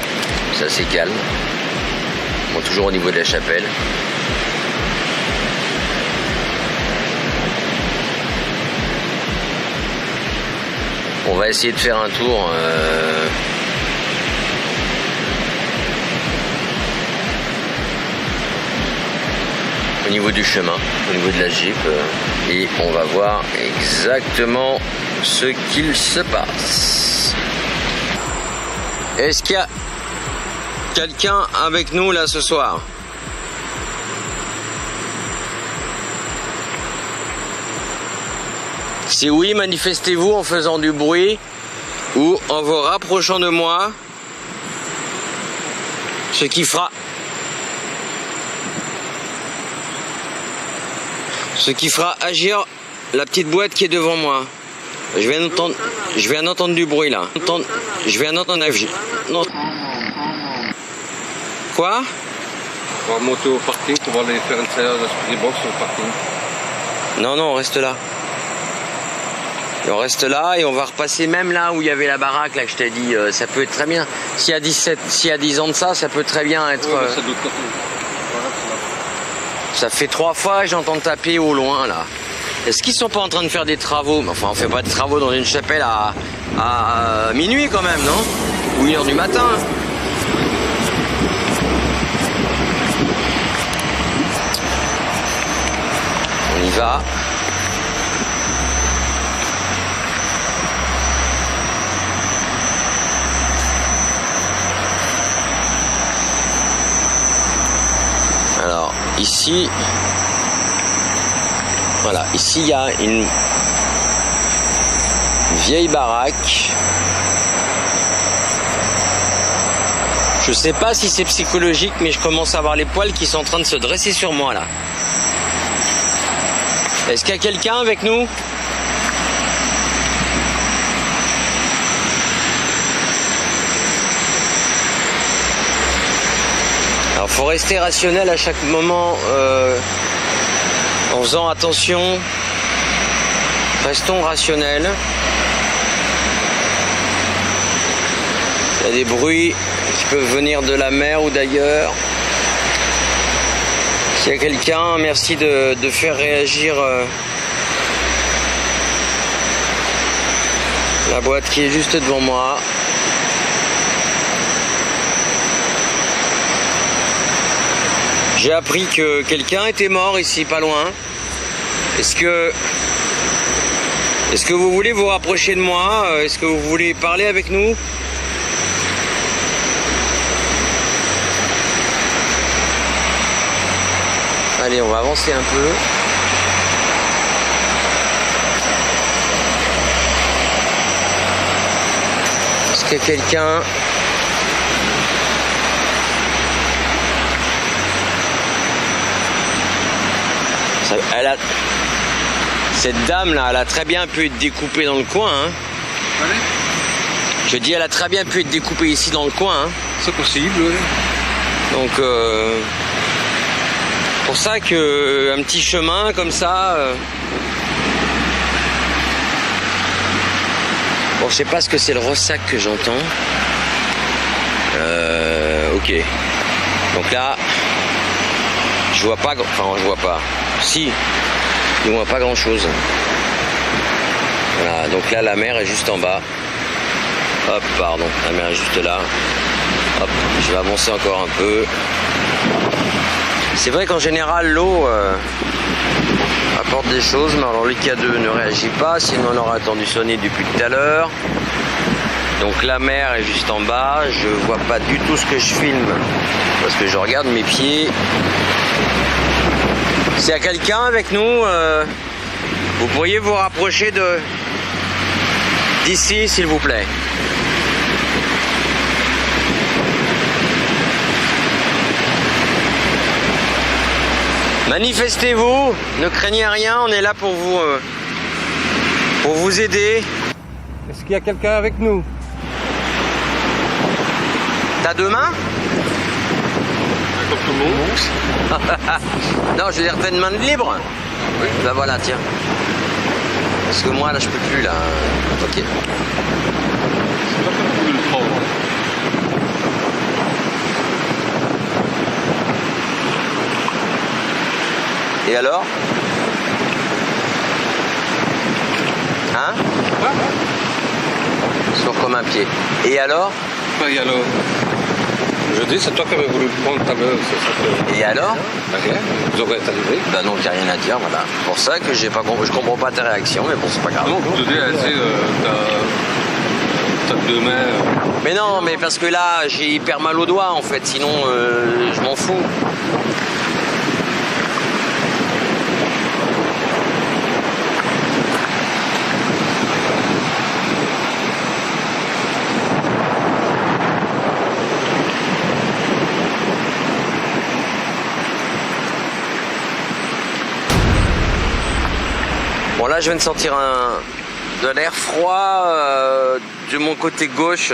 c'est assez calme. Bon, toujours au niveau de la chapelle. On va essayer de faire un tour. Au niveau du chemin, au niveau de la Jeep, et on va voir exactement ce qu'il se passe. Est-ce qu'il y a quelqu'un avec nous là ce soir? Si oui, manifestez-vous en faisant du bruit ou en vous rapprochant de moi, ce qui fera agir la petite boîte qui est devant moi. Je viens d'entendre du bruit là. Je viens d'entendre un avis. Quoi? On va monter au parking, on va aller faire une séance de spirit box au parking. Non, non, on reste là. Et on reste là et on va repasser même là où il y avait la baraque, là que je t'ai dit. Ça peut être très bien. S'il y a 10 ans de ça, ça peut très bien être... Ouais, c'est de l'autre côté. Voilà, c'est là. Ça fait 3 fois que j'entends taper au loin là. Est-ce qu'ils sont pas en train de faire des travaux? Enfin, on fait pas de travaux dans une chapelle à minuit quand même, non? Ou 1h du matin. On y va. Alors, ici, voilà, ici il y a une vieille baraque. Je sais pas si c'est psychologique, mais je commence à avoir les poils qui sont en train de se dresser sur moi là. Est-ce qu'il y a quelqu'un avec nous? Alors faut rester rationnel à chaque moment en faisant attention. Restons rationnels. Il y a des bruits qui peuvent venir de la mer ou d'ailleurs. S'il y a quelqu'un, merci de faire réagir la boîte qui est juste devant moi. J'ai appris que quelqu'un était mort ici, pas loin. Est-ce que vous voulez vous rapprocher de moi? Est-ce que vous voulez parler avec nous? Allez, on va avancer un peu. Est-ce qu'il y a quelqu'un? Cette dame là, elle a très bien pu être découpée dans le coin. Hein. Allez. Je dis, elle a très bien pu être découpée ici dans le coin. Hein. C'est possible, oui. Donc, pour ça que un petit chemin comme ça. Bon, je sais pas ce que c'est le ressac que j'entends. Ok. Donc là, je vois pas. Enfin, je vois pas. Si. Je vois pas grand chose. Voilà. Donc là, la mer est juste en bas. Hop, pardon. La mer est juste là. Hop, je vais avancer encore un peu. C'est vrai qu'en général, l'eau apporte des choses, mais alors le K2 ne réagit pas, sinon on aurait attendu sonner depuis tout à l'heure. Donc la mer est juste en bas, je vois pas du tout ce que je filme, parce que je regarde mes pieds. S'il y a quelqu'un avec nous, vous pourriez vous rapprocher d'ici, s'il vous plaît. Manifestez-vous, ne craignez rien, on est là pour vous aider. Est-ce qu'il y a quelqu'un avec nous? T'as 2 mains? Comme tout le monde. Non, je veux dire, t'as une main de libre? Oui. Ben voilà, tiens. Parce que moi, là, je peux plus, là. Ok. C'est pas comme vous le prendre. Et alors? Hein? Ouais. Sur comme un pied. Et alors? Et alors? Je dis, c'est toi qui avais voulu le prendre tout à l'heure. Et alors? Rien, vous aurez été arrivé. Ben non, j'ai rien à dire, voilà. C'est pour ça que je comprends pas ta réaction, mais bon, c'est pas grave. Non, je te dis, t'as 2 mains. Mais non, mais parce que là, j'ai hyper mal aux doigts, en fait, sinon, je m'en fous. Bon là je viens de sentir de l'air froid de mon côté gauche.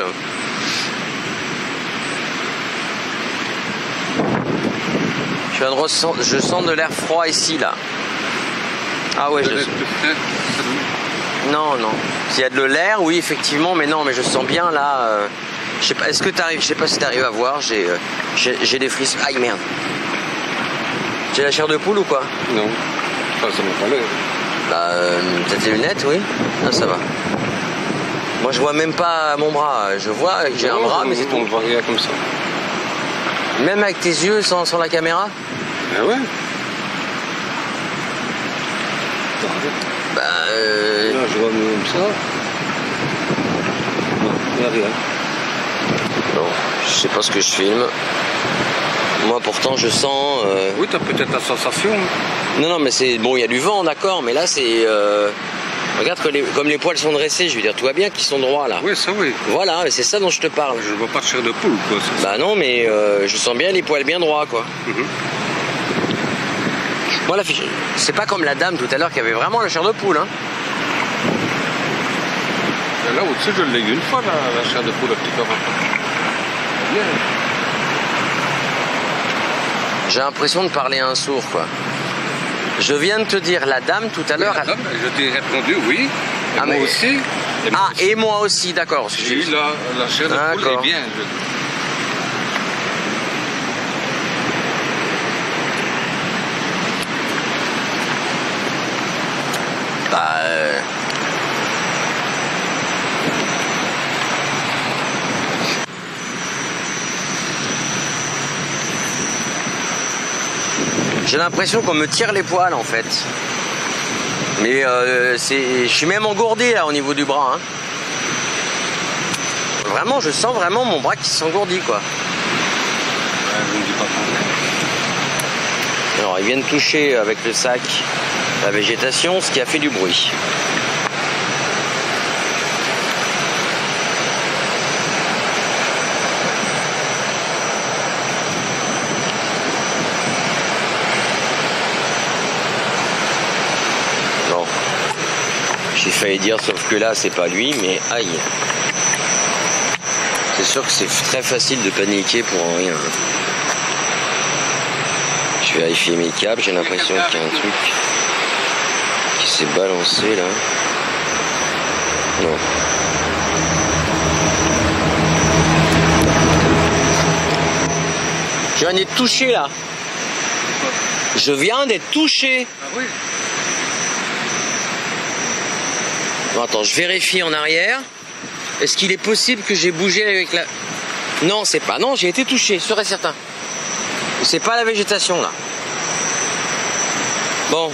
Je sens de l'air froid ici, là. Ah ouais, Non, non. S'il y a de l'air, oui, effectivement, mais non, mais je sens bien, là... Je sais pas, est-ce que t'arrives... Je sais pas si t'arrives à voir, j'ai des frissons... Aïe, merde. J'ai la chair de poule ou quoi? Non. Ça m'a pas l'air. Bah, peut-être les lunettes, oui. Non, ça va. Moi, je vois même pas mon bras. Je vois que j'ai un bras, mais c'est tout. On voit rien comme ça. Même avec tes yeux, sans la caméra? Ah ouais? Bah, Là, je vois même ça. Non, il n'y a rien. bon, je sais pas ce que je filme. Moi, pourtant, je sens... Oui, t'as peut-être la sensation. Non, non, mais c'est... Bon, il y a du vent, d'accord, mais là, c'est... Regarde, comme les poils sont dressés, je veux dire, tout va bien qu'ils sont droits, là. Oui, ça oui. Voilà, c'est ça dont je te parle. Je vois pas de chair de poule, quoi. Bah non, mais je sens bien les poils bien droits, quoi. Moi, la fiche... C'est pas comme la dame tout à l'heure qui avait vraiment la chair de poule, hein. Là, au-dessus, je l'ai eu une fois, la chair de poule, un petit peu. Bien. J'ai l'impression de parler à un sourd, quoi. Je viens de te dire, la dame tout à l'heure... Je t'ai répondu oui. Et moi aussi. Et moi aussi, d'accord. J'ai eu la chair de poule est bien. Bah... J'ai l'impression qu'on me tire les poils en fait. Mais je suis même engourdi là au niveau du bras. Hein. Vraiment, je sens vraiment mon bras qui s'engourdit quoi. Je ne dis pas Alors ils viennent toucher avec le sac la végétation, ce qui a fait du bruit. J'ai failli dire, sauf que là, c'est pas lui, mais aïe. C'est sûr que c'est très facile de paniquer pour rien. Je vais vérifier mes câbles, j'ai l'impression qu'il y a un truc qui s'est balancé là. Non. Je viens d'être touché là. Je viens d'être touché. Ah oui. Bon, attends, je vérifie en arrière. Est-ce qu'il est possible que j'ai bougé avec la... Non, c'est pas. Non, j'ai été touché, sûr et certain. C'est pas la végétation, là. Bon.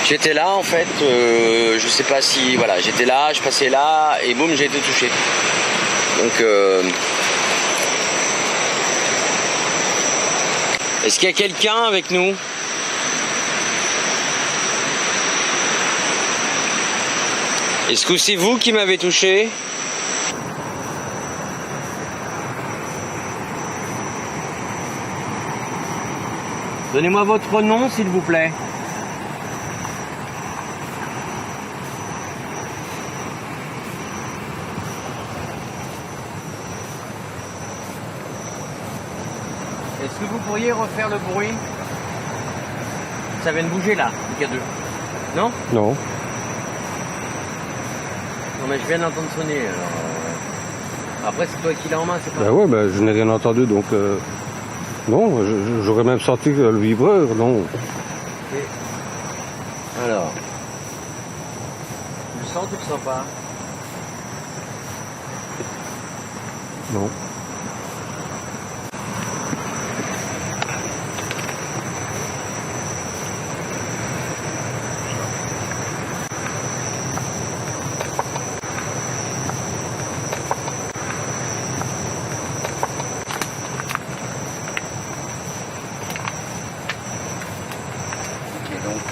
J'étais là, en fait. Je sais pas si... Voilà, j'étais là, je passais là, et boum, j'ai été touché. Donc... Est-ce qu'il y a quelqu'un avec nous ? Est-ce que c'est vous qui m'avez touché? Donnez-moi votre nom, s'il vous plaît. Est-ce que vous pourriez refaire le bruit? Ça vient de bouger là, il y a deux. Non? Non. Non mais je viens d'entendre sonner, alors... Après c'est toi qui l'as en main, c'est pas... Ben ouais, ben je n'ai rien entendu, donc... Non, j'aurais même senti le vibreur, non. Et... Alors... Tu le sens ou tu le sens pas? Non.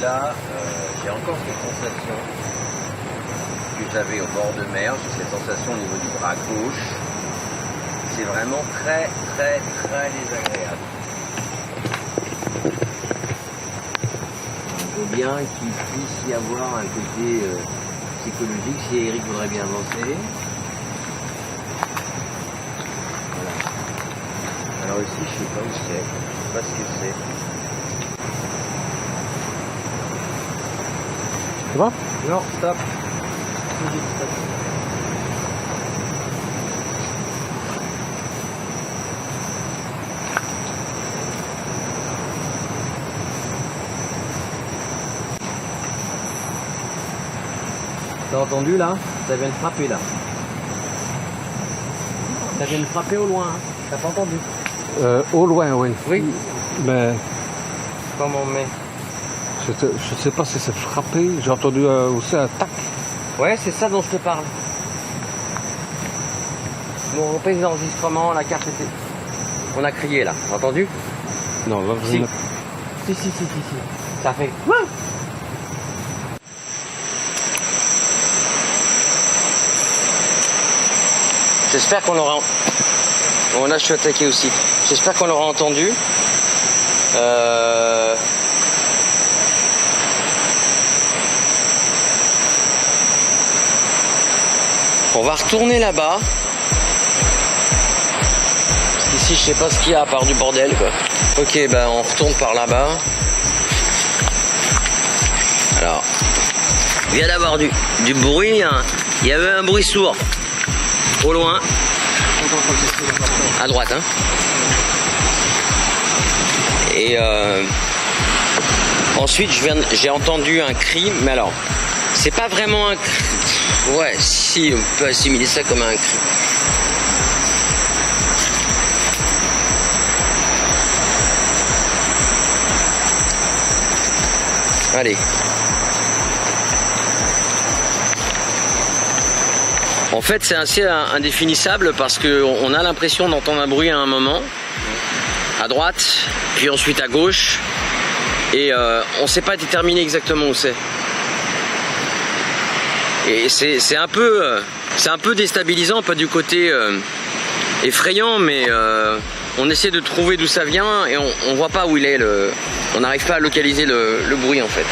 Là, j'ai encore cette sensation que j'avais au bord de mer, j'ai cette sensation au niveau du bras gauche. C'est vraiment très très très désagréable. Il faut bien qu'il puisse y avoir un côté psychologique si Eric voudrait bien avancer. Voilà. Alors ici, je sais pas où c'est. Je sais pas ce que c'est. Ça va? Non, stop. Stop. T'as entendu là? Ça vient de frapper là. Ça vient de frapper au loin. Hein. T'as pas entendu? Au loin, oui. Oui. Mais Comment on met? je sais pas si c'est frappé. J'ai entendu aussi un tac. Ouais, c'est ça dont je te parle. Mon reprise d'enregistrement, la carte était. On a crié là, t'as entendu? Non, là, je Si. ne- Si. Ça fait. J'espère qu'on aura. Bon là je suis attaqué aussi. J'espère qu'on l'aura entendu. On va retourner là-bas. Parce qu'ici je sais pas ce qu'il y a à part du bordel quoi. Ok ben on retourne par là-bas. Alors. Il vient d'avoir du bruit. Hein. Il y avait un bruit sourd. Au loin. À droite, hein. Et ensuite, j'ai entendu un cri, mais alors, c'est pas vraiment un cri. Ouais, si, on peut assimiler ça comme un cri. Allez. En fait, c'est assez indéfinissable parce qu'on a l'impression d'entendre un bruit à un moment, à droite, puis ensuite à gauche, et on ne sait pas déterminer exactement où c'est. Et c'est un peu déstabilisant, pas du côté effrayant, mais on essaie de trouver d'où ça vient et on voit pas où il est. On n'arrive pas à localiser le bruit en fait.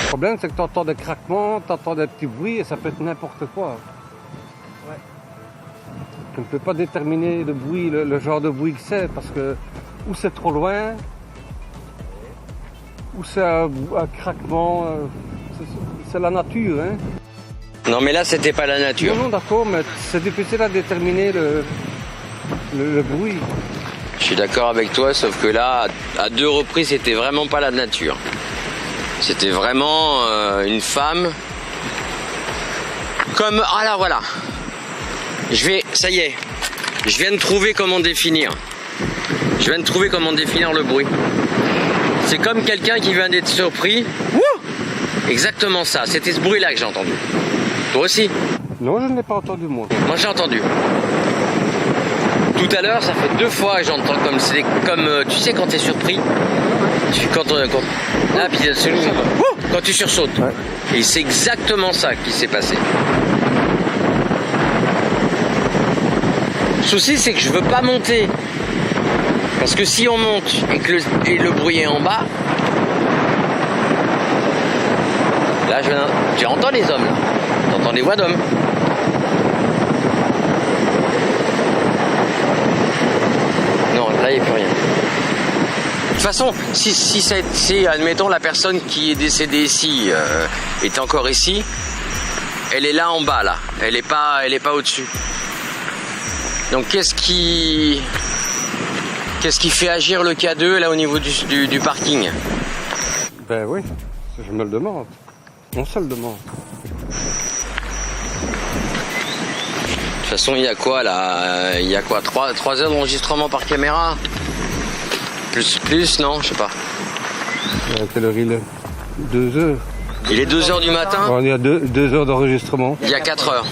Le problème, c'est que tu entends des craquements, tu entends des petits bruits et ça peut être n'importe quoi. Ouais. Tu ne peux pas déterminer le bruit, le genre de bruit que c'est, parce que ou c'est trop loin, ou c'est un craquement, c'est la nature. Hein. Non mais là c'était pas la nature. Non, d'accord, mais c'est difficile à déterminer le bruit. Je suis d'accord avec toi, sauf que là, à 2 reprises, c'était vraiment pas la nature. C'était vraiment une femme. Comme... Ah là, voilà. Ça y est. Je viens de trouver comment définir. Je viens de trouver comment définir le bruit. C'est comme quelqu'un qui vient d'être surpris. Wouh! Exactement ça. C'était ce bruit-là que j'ai entendu. Toi aussi? Non, je ne l'ai pas entendu, moi. Moi, j'ai entendu. Tout à l'heure, ça fait 2 fois que j'entends comme tu sais quand t'es surpris, quand tu sursautes. Ouais. Et c'est exactement ça qui s'est passé. Le souci, c'est que je veux pas monter, parce que si on monte et que le bruit est en bas, là, j'entends les hommes là. J'entends des voix d'hommes. Non, là, il n'y a plus rien. De toute façon, si admettons, la personne qui est décédée ici est encore ici, elle est là en bas, là. Elle n'est pas au-dessus. Donc, qu'est-ce qui fait agir le K2, là, au niveau du parking? Ben oui, je me le demande. On se le demande. De toute façon, il y a quoi là? Il y a quoi? 3 heures d'enregistrement par caméra? Plus, non? Je sais pas. À quelle heure il est? 2 heures. Il est 2 heures du matin? Bon, il y a 2 heures d'enregistrement. Il y a 4 heures.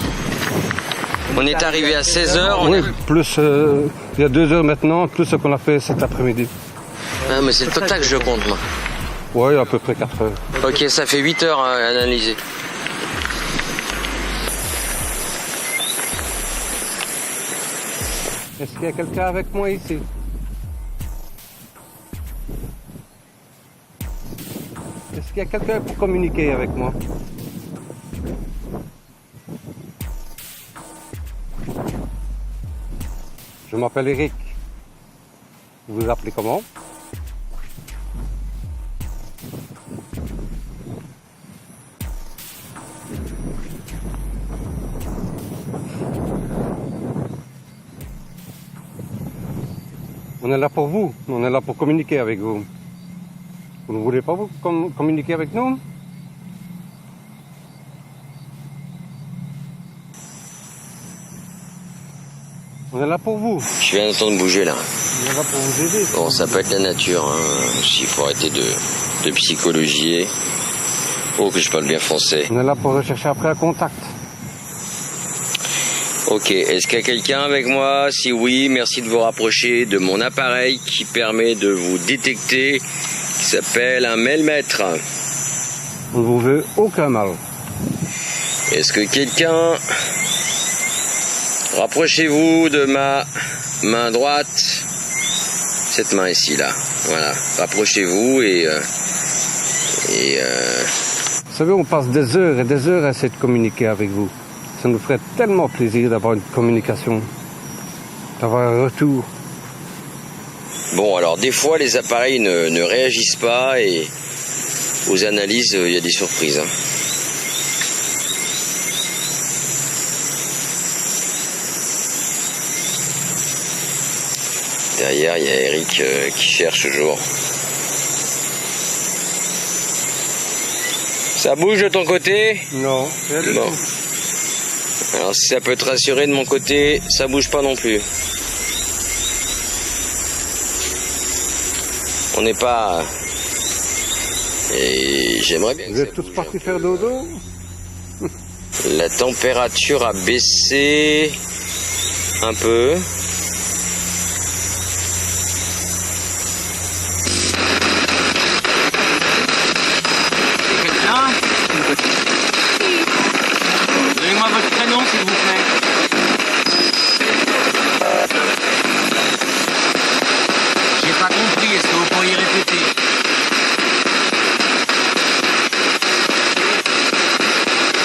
On est arrivé à 16 heures. Oui, plus il y a 2 heures maintenant, plus ce qu'on a fait cet après-midi. Ah, mais c'est le total que je compte, moi. Oui, à peu près 4 heures. Ok, ça fait 8 heures à analyser. Est-ce qu'il y a quelqu'un avec moi ici? Est-ce qu'il y a quelqu'un pour communiquer avec moi? Je m'appelle Eric. Vous vous appelez comment? On est là pour vous, on est là pour communiquer avec vous. Vous ne voulez pas vous communiquer avec nous? On est là pour vous. Je viens d'entendre bouger là. On est là pour vous aider. Bon, ça peut être la nature, hein. Il faut arrêter de psychologier. Oh, que je parle bien français. On est là pour rechercher après un contact. Ok, est-ce qu'il y a quelqu'un avec moi? Si oui, merci de vous rapprocher de mon appareil qui permet de vous détecter, qui s'appelle un mailmètre. On ne vous veut aucun mal. Est-ce que quelqu'un... Rapprochez-vous de ma main droite, cette main ici, là. Voilà, rapprochez-vous et Vous savez, on passe des heures et des heures à essayer de communiquer avec vous. Ça nous ferait tellement plaisir d'avoir une communication, d'avoir un retour. Bon, alors des fois les appareils ne réagissent pas et aux analyses il y a des surprises. Hein. Derrière il y a Eric qui cherche toujours. Ça bouge de ton côté? Non, rien du Bon. tout. Alors si ça peut te rassurer de mon côté, ça bouge pas non plus. On n'est pas... Et j'aimerais bien que Vous ça êtes tous bouge partis un peu. faire dodo? La température a baissé un peu. Donnez-moi votre prénom, s'il vous plaît. J'ai pas compris, est-ce que vous pourriez répéter?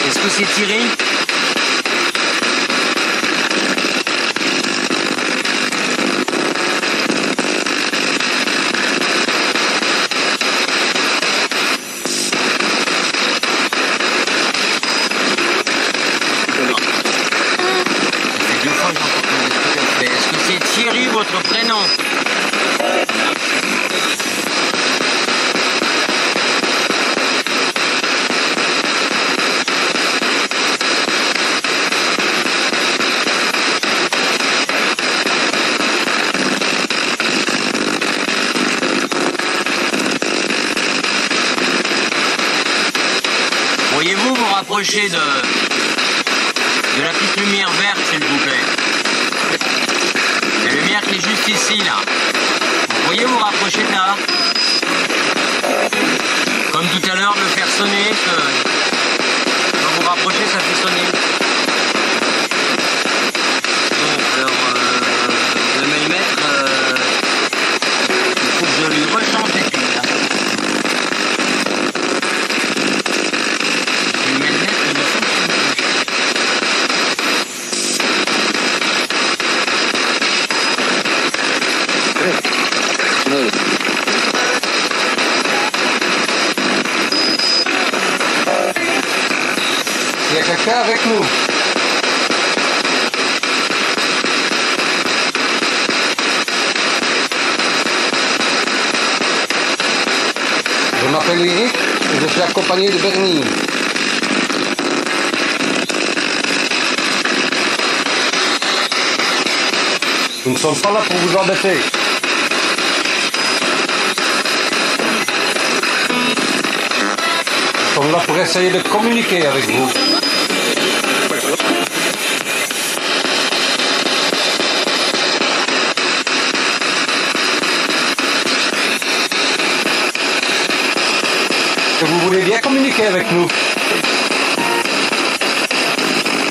Est-ce que c'est Thierry? Deux fois que j'entends tout à fait. Est-ce que c'est Thierry votre prénom? Pourriez-vous vous rapprocher de la petite lumière verte, s'il vous plaît? La lumière qui est juste ici, là. Vous pourriez vous rapprocher de là? Comme tout à l'heure, de le faire sonner, quand vous rapprochez, ça fait sonner. Donc, alors, le millimètre, il faut que je lui rechange les piles, là. Le millimètre, il ne fonctionne plus. Il y a quelqu'un avec nous. Je m'appelle Eric et je suis accompagné de Bernie. Nous ne sommes pas là pour vous embêter. Nous sommes là pour essayer de communiquer avec vous. Que vous voulez bien communiquer avec nous.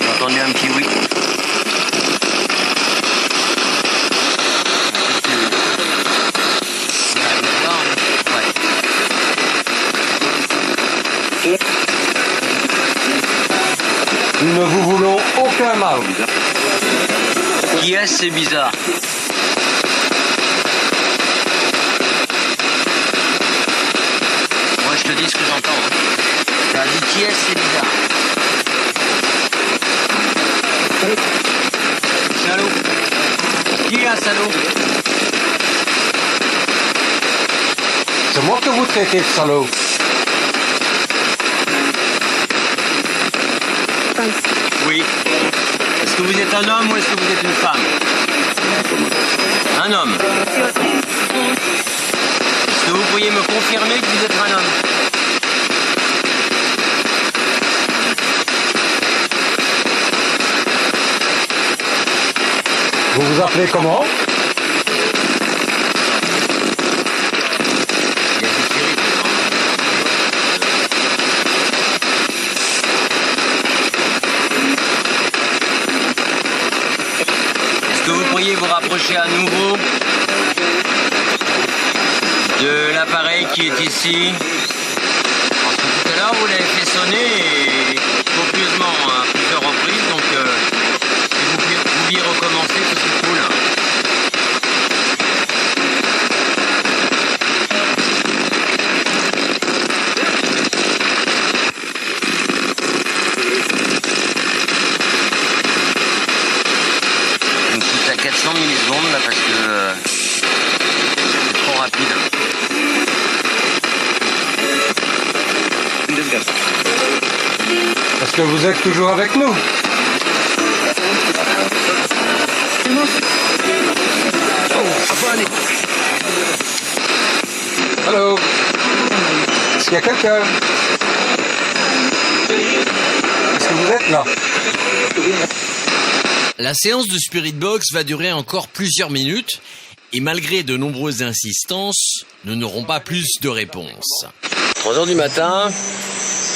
J'ai entendu un petit oui. Nous ne vous voulons aucun mal. Qui est-ce, c'est bizarre? t'entends. T'as dit qui est, c'est bizarre. Salaud. Qui est un salaud? C'est moi que vous traitez de salaud. Oui. Est-ce que vous êtes un homme ou est-ce que vous êtes une femme? Un homme. Est-ce que vous pourriez me confirmer que vous êtes un homme? Vous vous appelez comment? Il y a du spirit dedans. Est-ce que vous pourriez vous rapprocher à nouveau de l'appareil qui est ici? Parce que tout à l'heure vous l'avez fait sonner et copieusement à plusieurs reprises, donc si vous pouviez recommencer, ce serait cool. Donc tout à 400 millisecondes là parce que c'est trop rapide. Est-ce que vous êtes toujours avec nous? Allô? Est-ce qu'il y a quelqu'un? Est-ce que vous êtes là? La séance de Spirit Box va durer encore plusieurs minutes et malgré de nombreuses insistances, nous n'aurons pas plus de réponses. 3h du matin,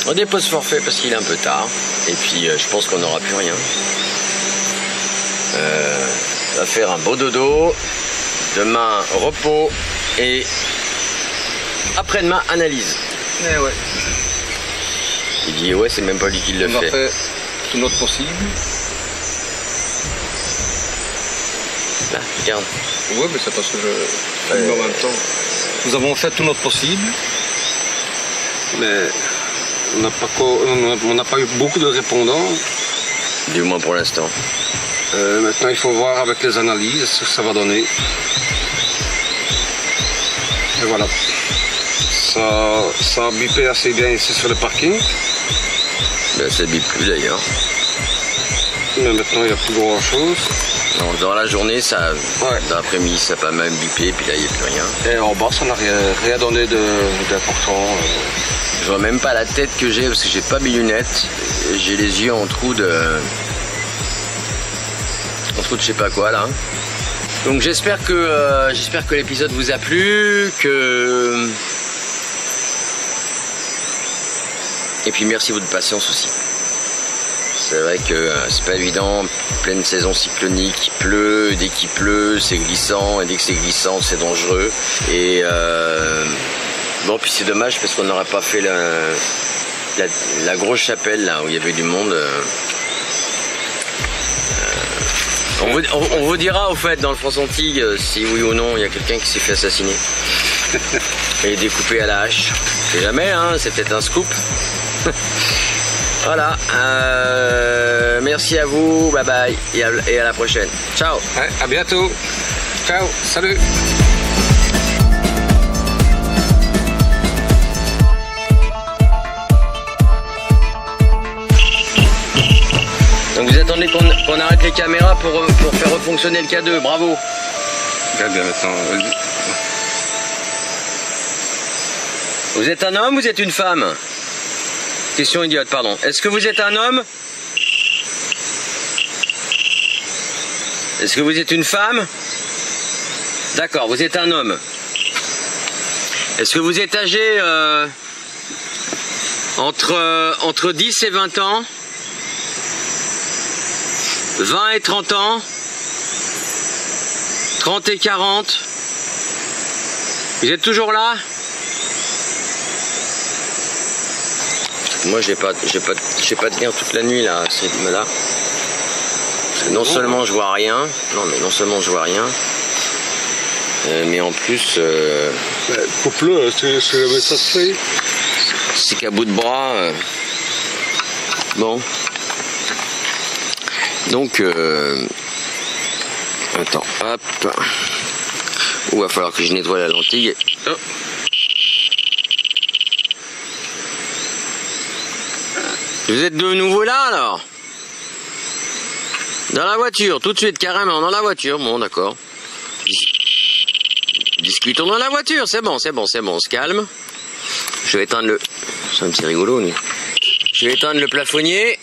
on dépose forfait parce qu'il est un peu tard. Et puis je pense qu'on n'aura plus rien. On va faire un beau dodo. Demain, repos. Et après-demain, analyse. Eh ouais. Il dit ouais, c'est même pas lui qui le On a fait. fait tout notre possible. Là, regarde. Oui, mais c'est parce que je filme en même temps. Nous avons fait tout notre possible. Mais on n'a pas eu beaucoup de répondants. Du moins pour l'instant. Maintenant, il faut voir avec les analyses ce que ça va donner. Et voilà. Ça a bipé assez bien ici sur le parking. Ben, ça bip plus d'ailleurs. Mais maintenant, il n'y a plus grand chose. Non, dans la journée, ça, Ouais. dans l'après-midi, ça peut même bipé, puis là, il n'y a plus rien. Et en bas, ça n'a rien donné d'important. Je vois même pas la tête que j'ai parce que j'ai pas mes lunettes. Et j'ai les yeux en trou de je sais pas quoi là. Donc j'espère que l'épisode vous a plu, et puis merci de votre patience aussi. C'est vrai que c'est pas évident, pleine saison cyclonique, il pleut, dès qu'il pleut c'est glissant, et dès que c'est glissant c'est dangereux. Et bon, puis c'est dommage parce qu'on n'aurait pas fait la grosse chapelle là où il y avait du monde. On vous dira au fait dans le France-Antilles si oui ou non il y a quelqu'un qui s'est fait assassiner et découpé à la hache. Je sais jamais, hein, c'est peut-être un scoop. Voilà, merci à vous, bye bye et à la prochaine. Ciao. Ouais, à bientôt. Ciao, salut. Donc vous attendez qu'on arrête les caméras pour faire refonctionner le K2, bravo. Regarde bien maintenant. Vous êtes un homme ou vous êtes une femme? Question idiote, pardon. Est-ce que vous êtes un homme? Est-ce que vous êtes une femme? D'accord, vous êtes un homme. Est-ce que vous êtes âgé entre 10 et 20 ans? 20 et 30 ans? 30 et 40? Vous êtes toujours là? Moi j'ai pas tenir toute la nuit là, là. Non seulement je vois rien, mais en plus Coupe-le, c'est le message fait. plastique à bout de bras. Bon. Donc, attends, hop. Il va falloir que je nettoie la lentille. Oh. Vous êtes de nouveau là alors? Dans la voiture, tout de suite, carrément, dans la voiture. Bon, d'accord. Discutons dans la voiture, c'est bon, on se calme. Je vais éteindre le... C'est un petit rigolo, lui. Je vais éteindre le plafonnier.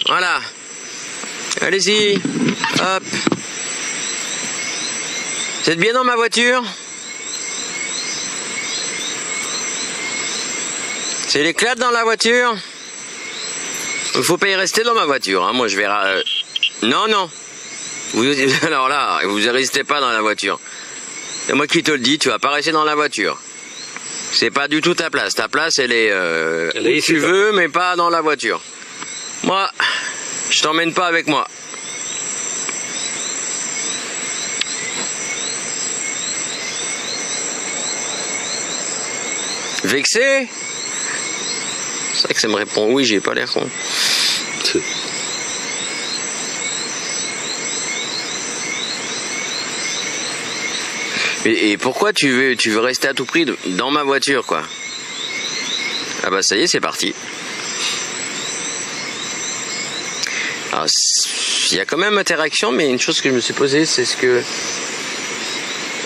Voilà. Allez-y. Hop. Vous êtes bien dans ma voiture? C'est l'éclat dans la voiture? Il faut pas y rester dans ma voiture, hein. Moi je vais... Non. Alors là, vous ne restez pas dans la voiture. C'est moi qui te le dis, tu vas pas rester dans la voiture. C'est pas du tout ta place. Ta place, elle est où tu veux, mais pas dans la voiture. Moi, je t'emmène pas avec moi. Vexé? C'est vrai que ça me répond oui, j'ai pas l'air con. Et pourquoi tu veux rester à tout prix dans ma voiture, quoi? Ah bah ça y est, c'est parti. Alors, il y a quand même interaction, mais une chose que je me suis posée, c'est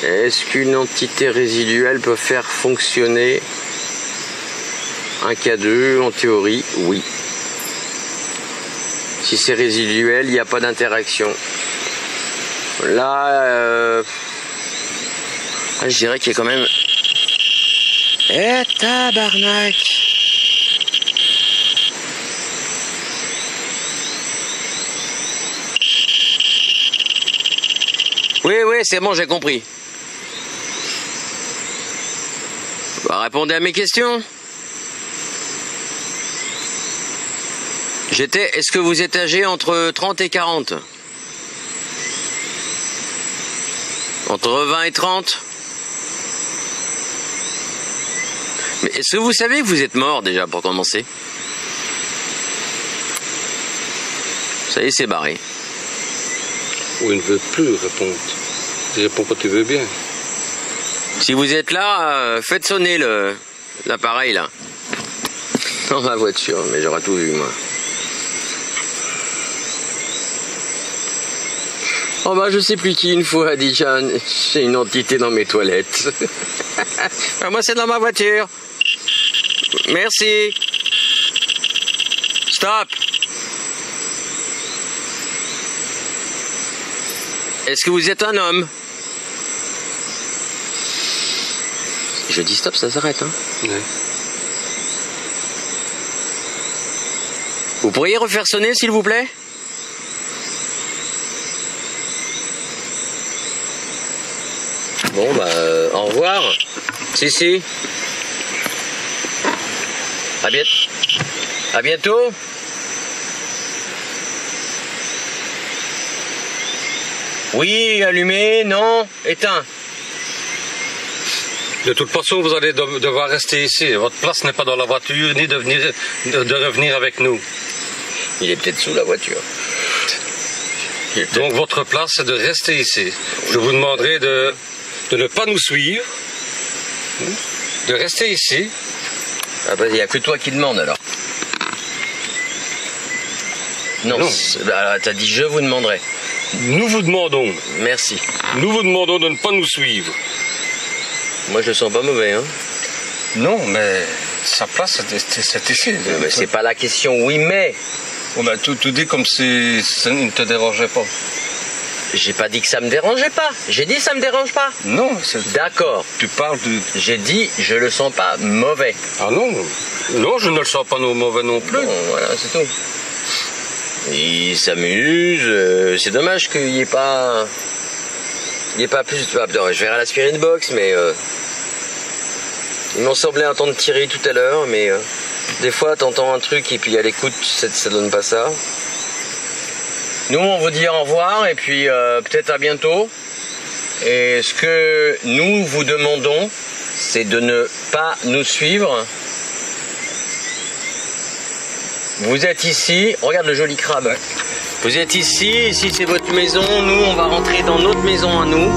est-ce qu'une entité résiduelle peut faire fonctionner un K2? En théorie, oui. Si c'est résiduel, il n'y a pas d'interaction. Là, je dirais qu'il y a quand même... Eh, tabarnak! Oui, c'est bon, j'ai compris. Bah, répondez à mes questions. Est-ce que vous êtes âgé entre 30 et 40? Entre 20 et 30? Mais est-ce que vous savez que vous êtes mort déjà pour commencer? Ça y est, c'est barré. Ou il ne veut plus répondre. Il répond quand tu veux bien. Si vous êtes là, faites sonner l'appareil là. Dans ma voiture, mais j'aurai tout vu moi. Oh bah je sais plus qui une fois a dit j'ai une entité dans mes toilettes. Moi c'est dans ma voiture. Merci. Stop. Est-ce que vous êtes un homme? Je dis stop, ça s'arrête, hein. Oui. Vous pourriez refaire sonner s'il vous plaît? Bon bah au revoir. Si. À bientôt. Oui, allumé, non, éteint. De toute façon, vous allez devoir rester ici. Votre place n'est pas dans la voiture, ni de revenir avec nous. Il est peut-être sous la voiture. Donc votre place, c'est de rester ici. Je vous demanderai de ne pas nous suivre, de rester ici. Ah bah, il n'y a que toi qui demande alors. Non. Alors, t'as dit je vous demanderai. Nous vous demandons. Merci. Nous vous demandons de ne pas nous suivre. Moi, je le sens pas mauvais, hein. Non, mais sa place, c'est ici. Mais c'est pas la question, oui, mais... On a tout dit comme si ça ne te dérangeait pas. J'ai pas dit que ça me dérangeait pas. J'ai dit ça me dérange pas. Non, d'accord. Tu parles de... J'ai dit je le sens pas mauvais. Ah non. Non, je ne le sens pas mauvais non plus. Bon, voilà, c'est tout. Il s'amuse. C'est dommage qu'il n'y ait pas... Il n'y ait pas plus... Ah, je verrai la Spirit Box, mais... Il m'en semblait entendre tirer tout à l'heure, mais... Des fois, t'entends un truc et puis à l'écoute, ça donne pas ça. Nous, on vous dit au revoir et puis peut-être à bientôt. Et ce que nous vous demandons, c'est de ne pas nous suivre Vous êtes ici, regarde le joli crabe. Vous êtes ici c'est votre maison, nous on va rentrer dans notre maison à nous.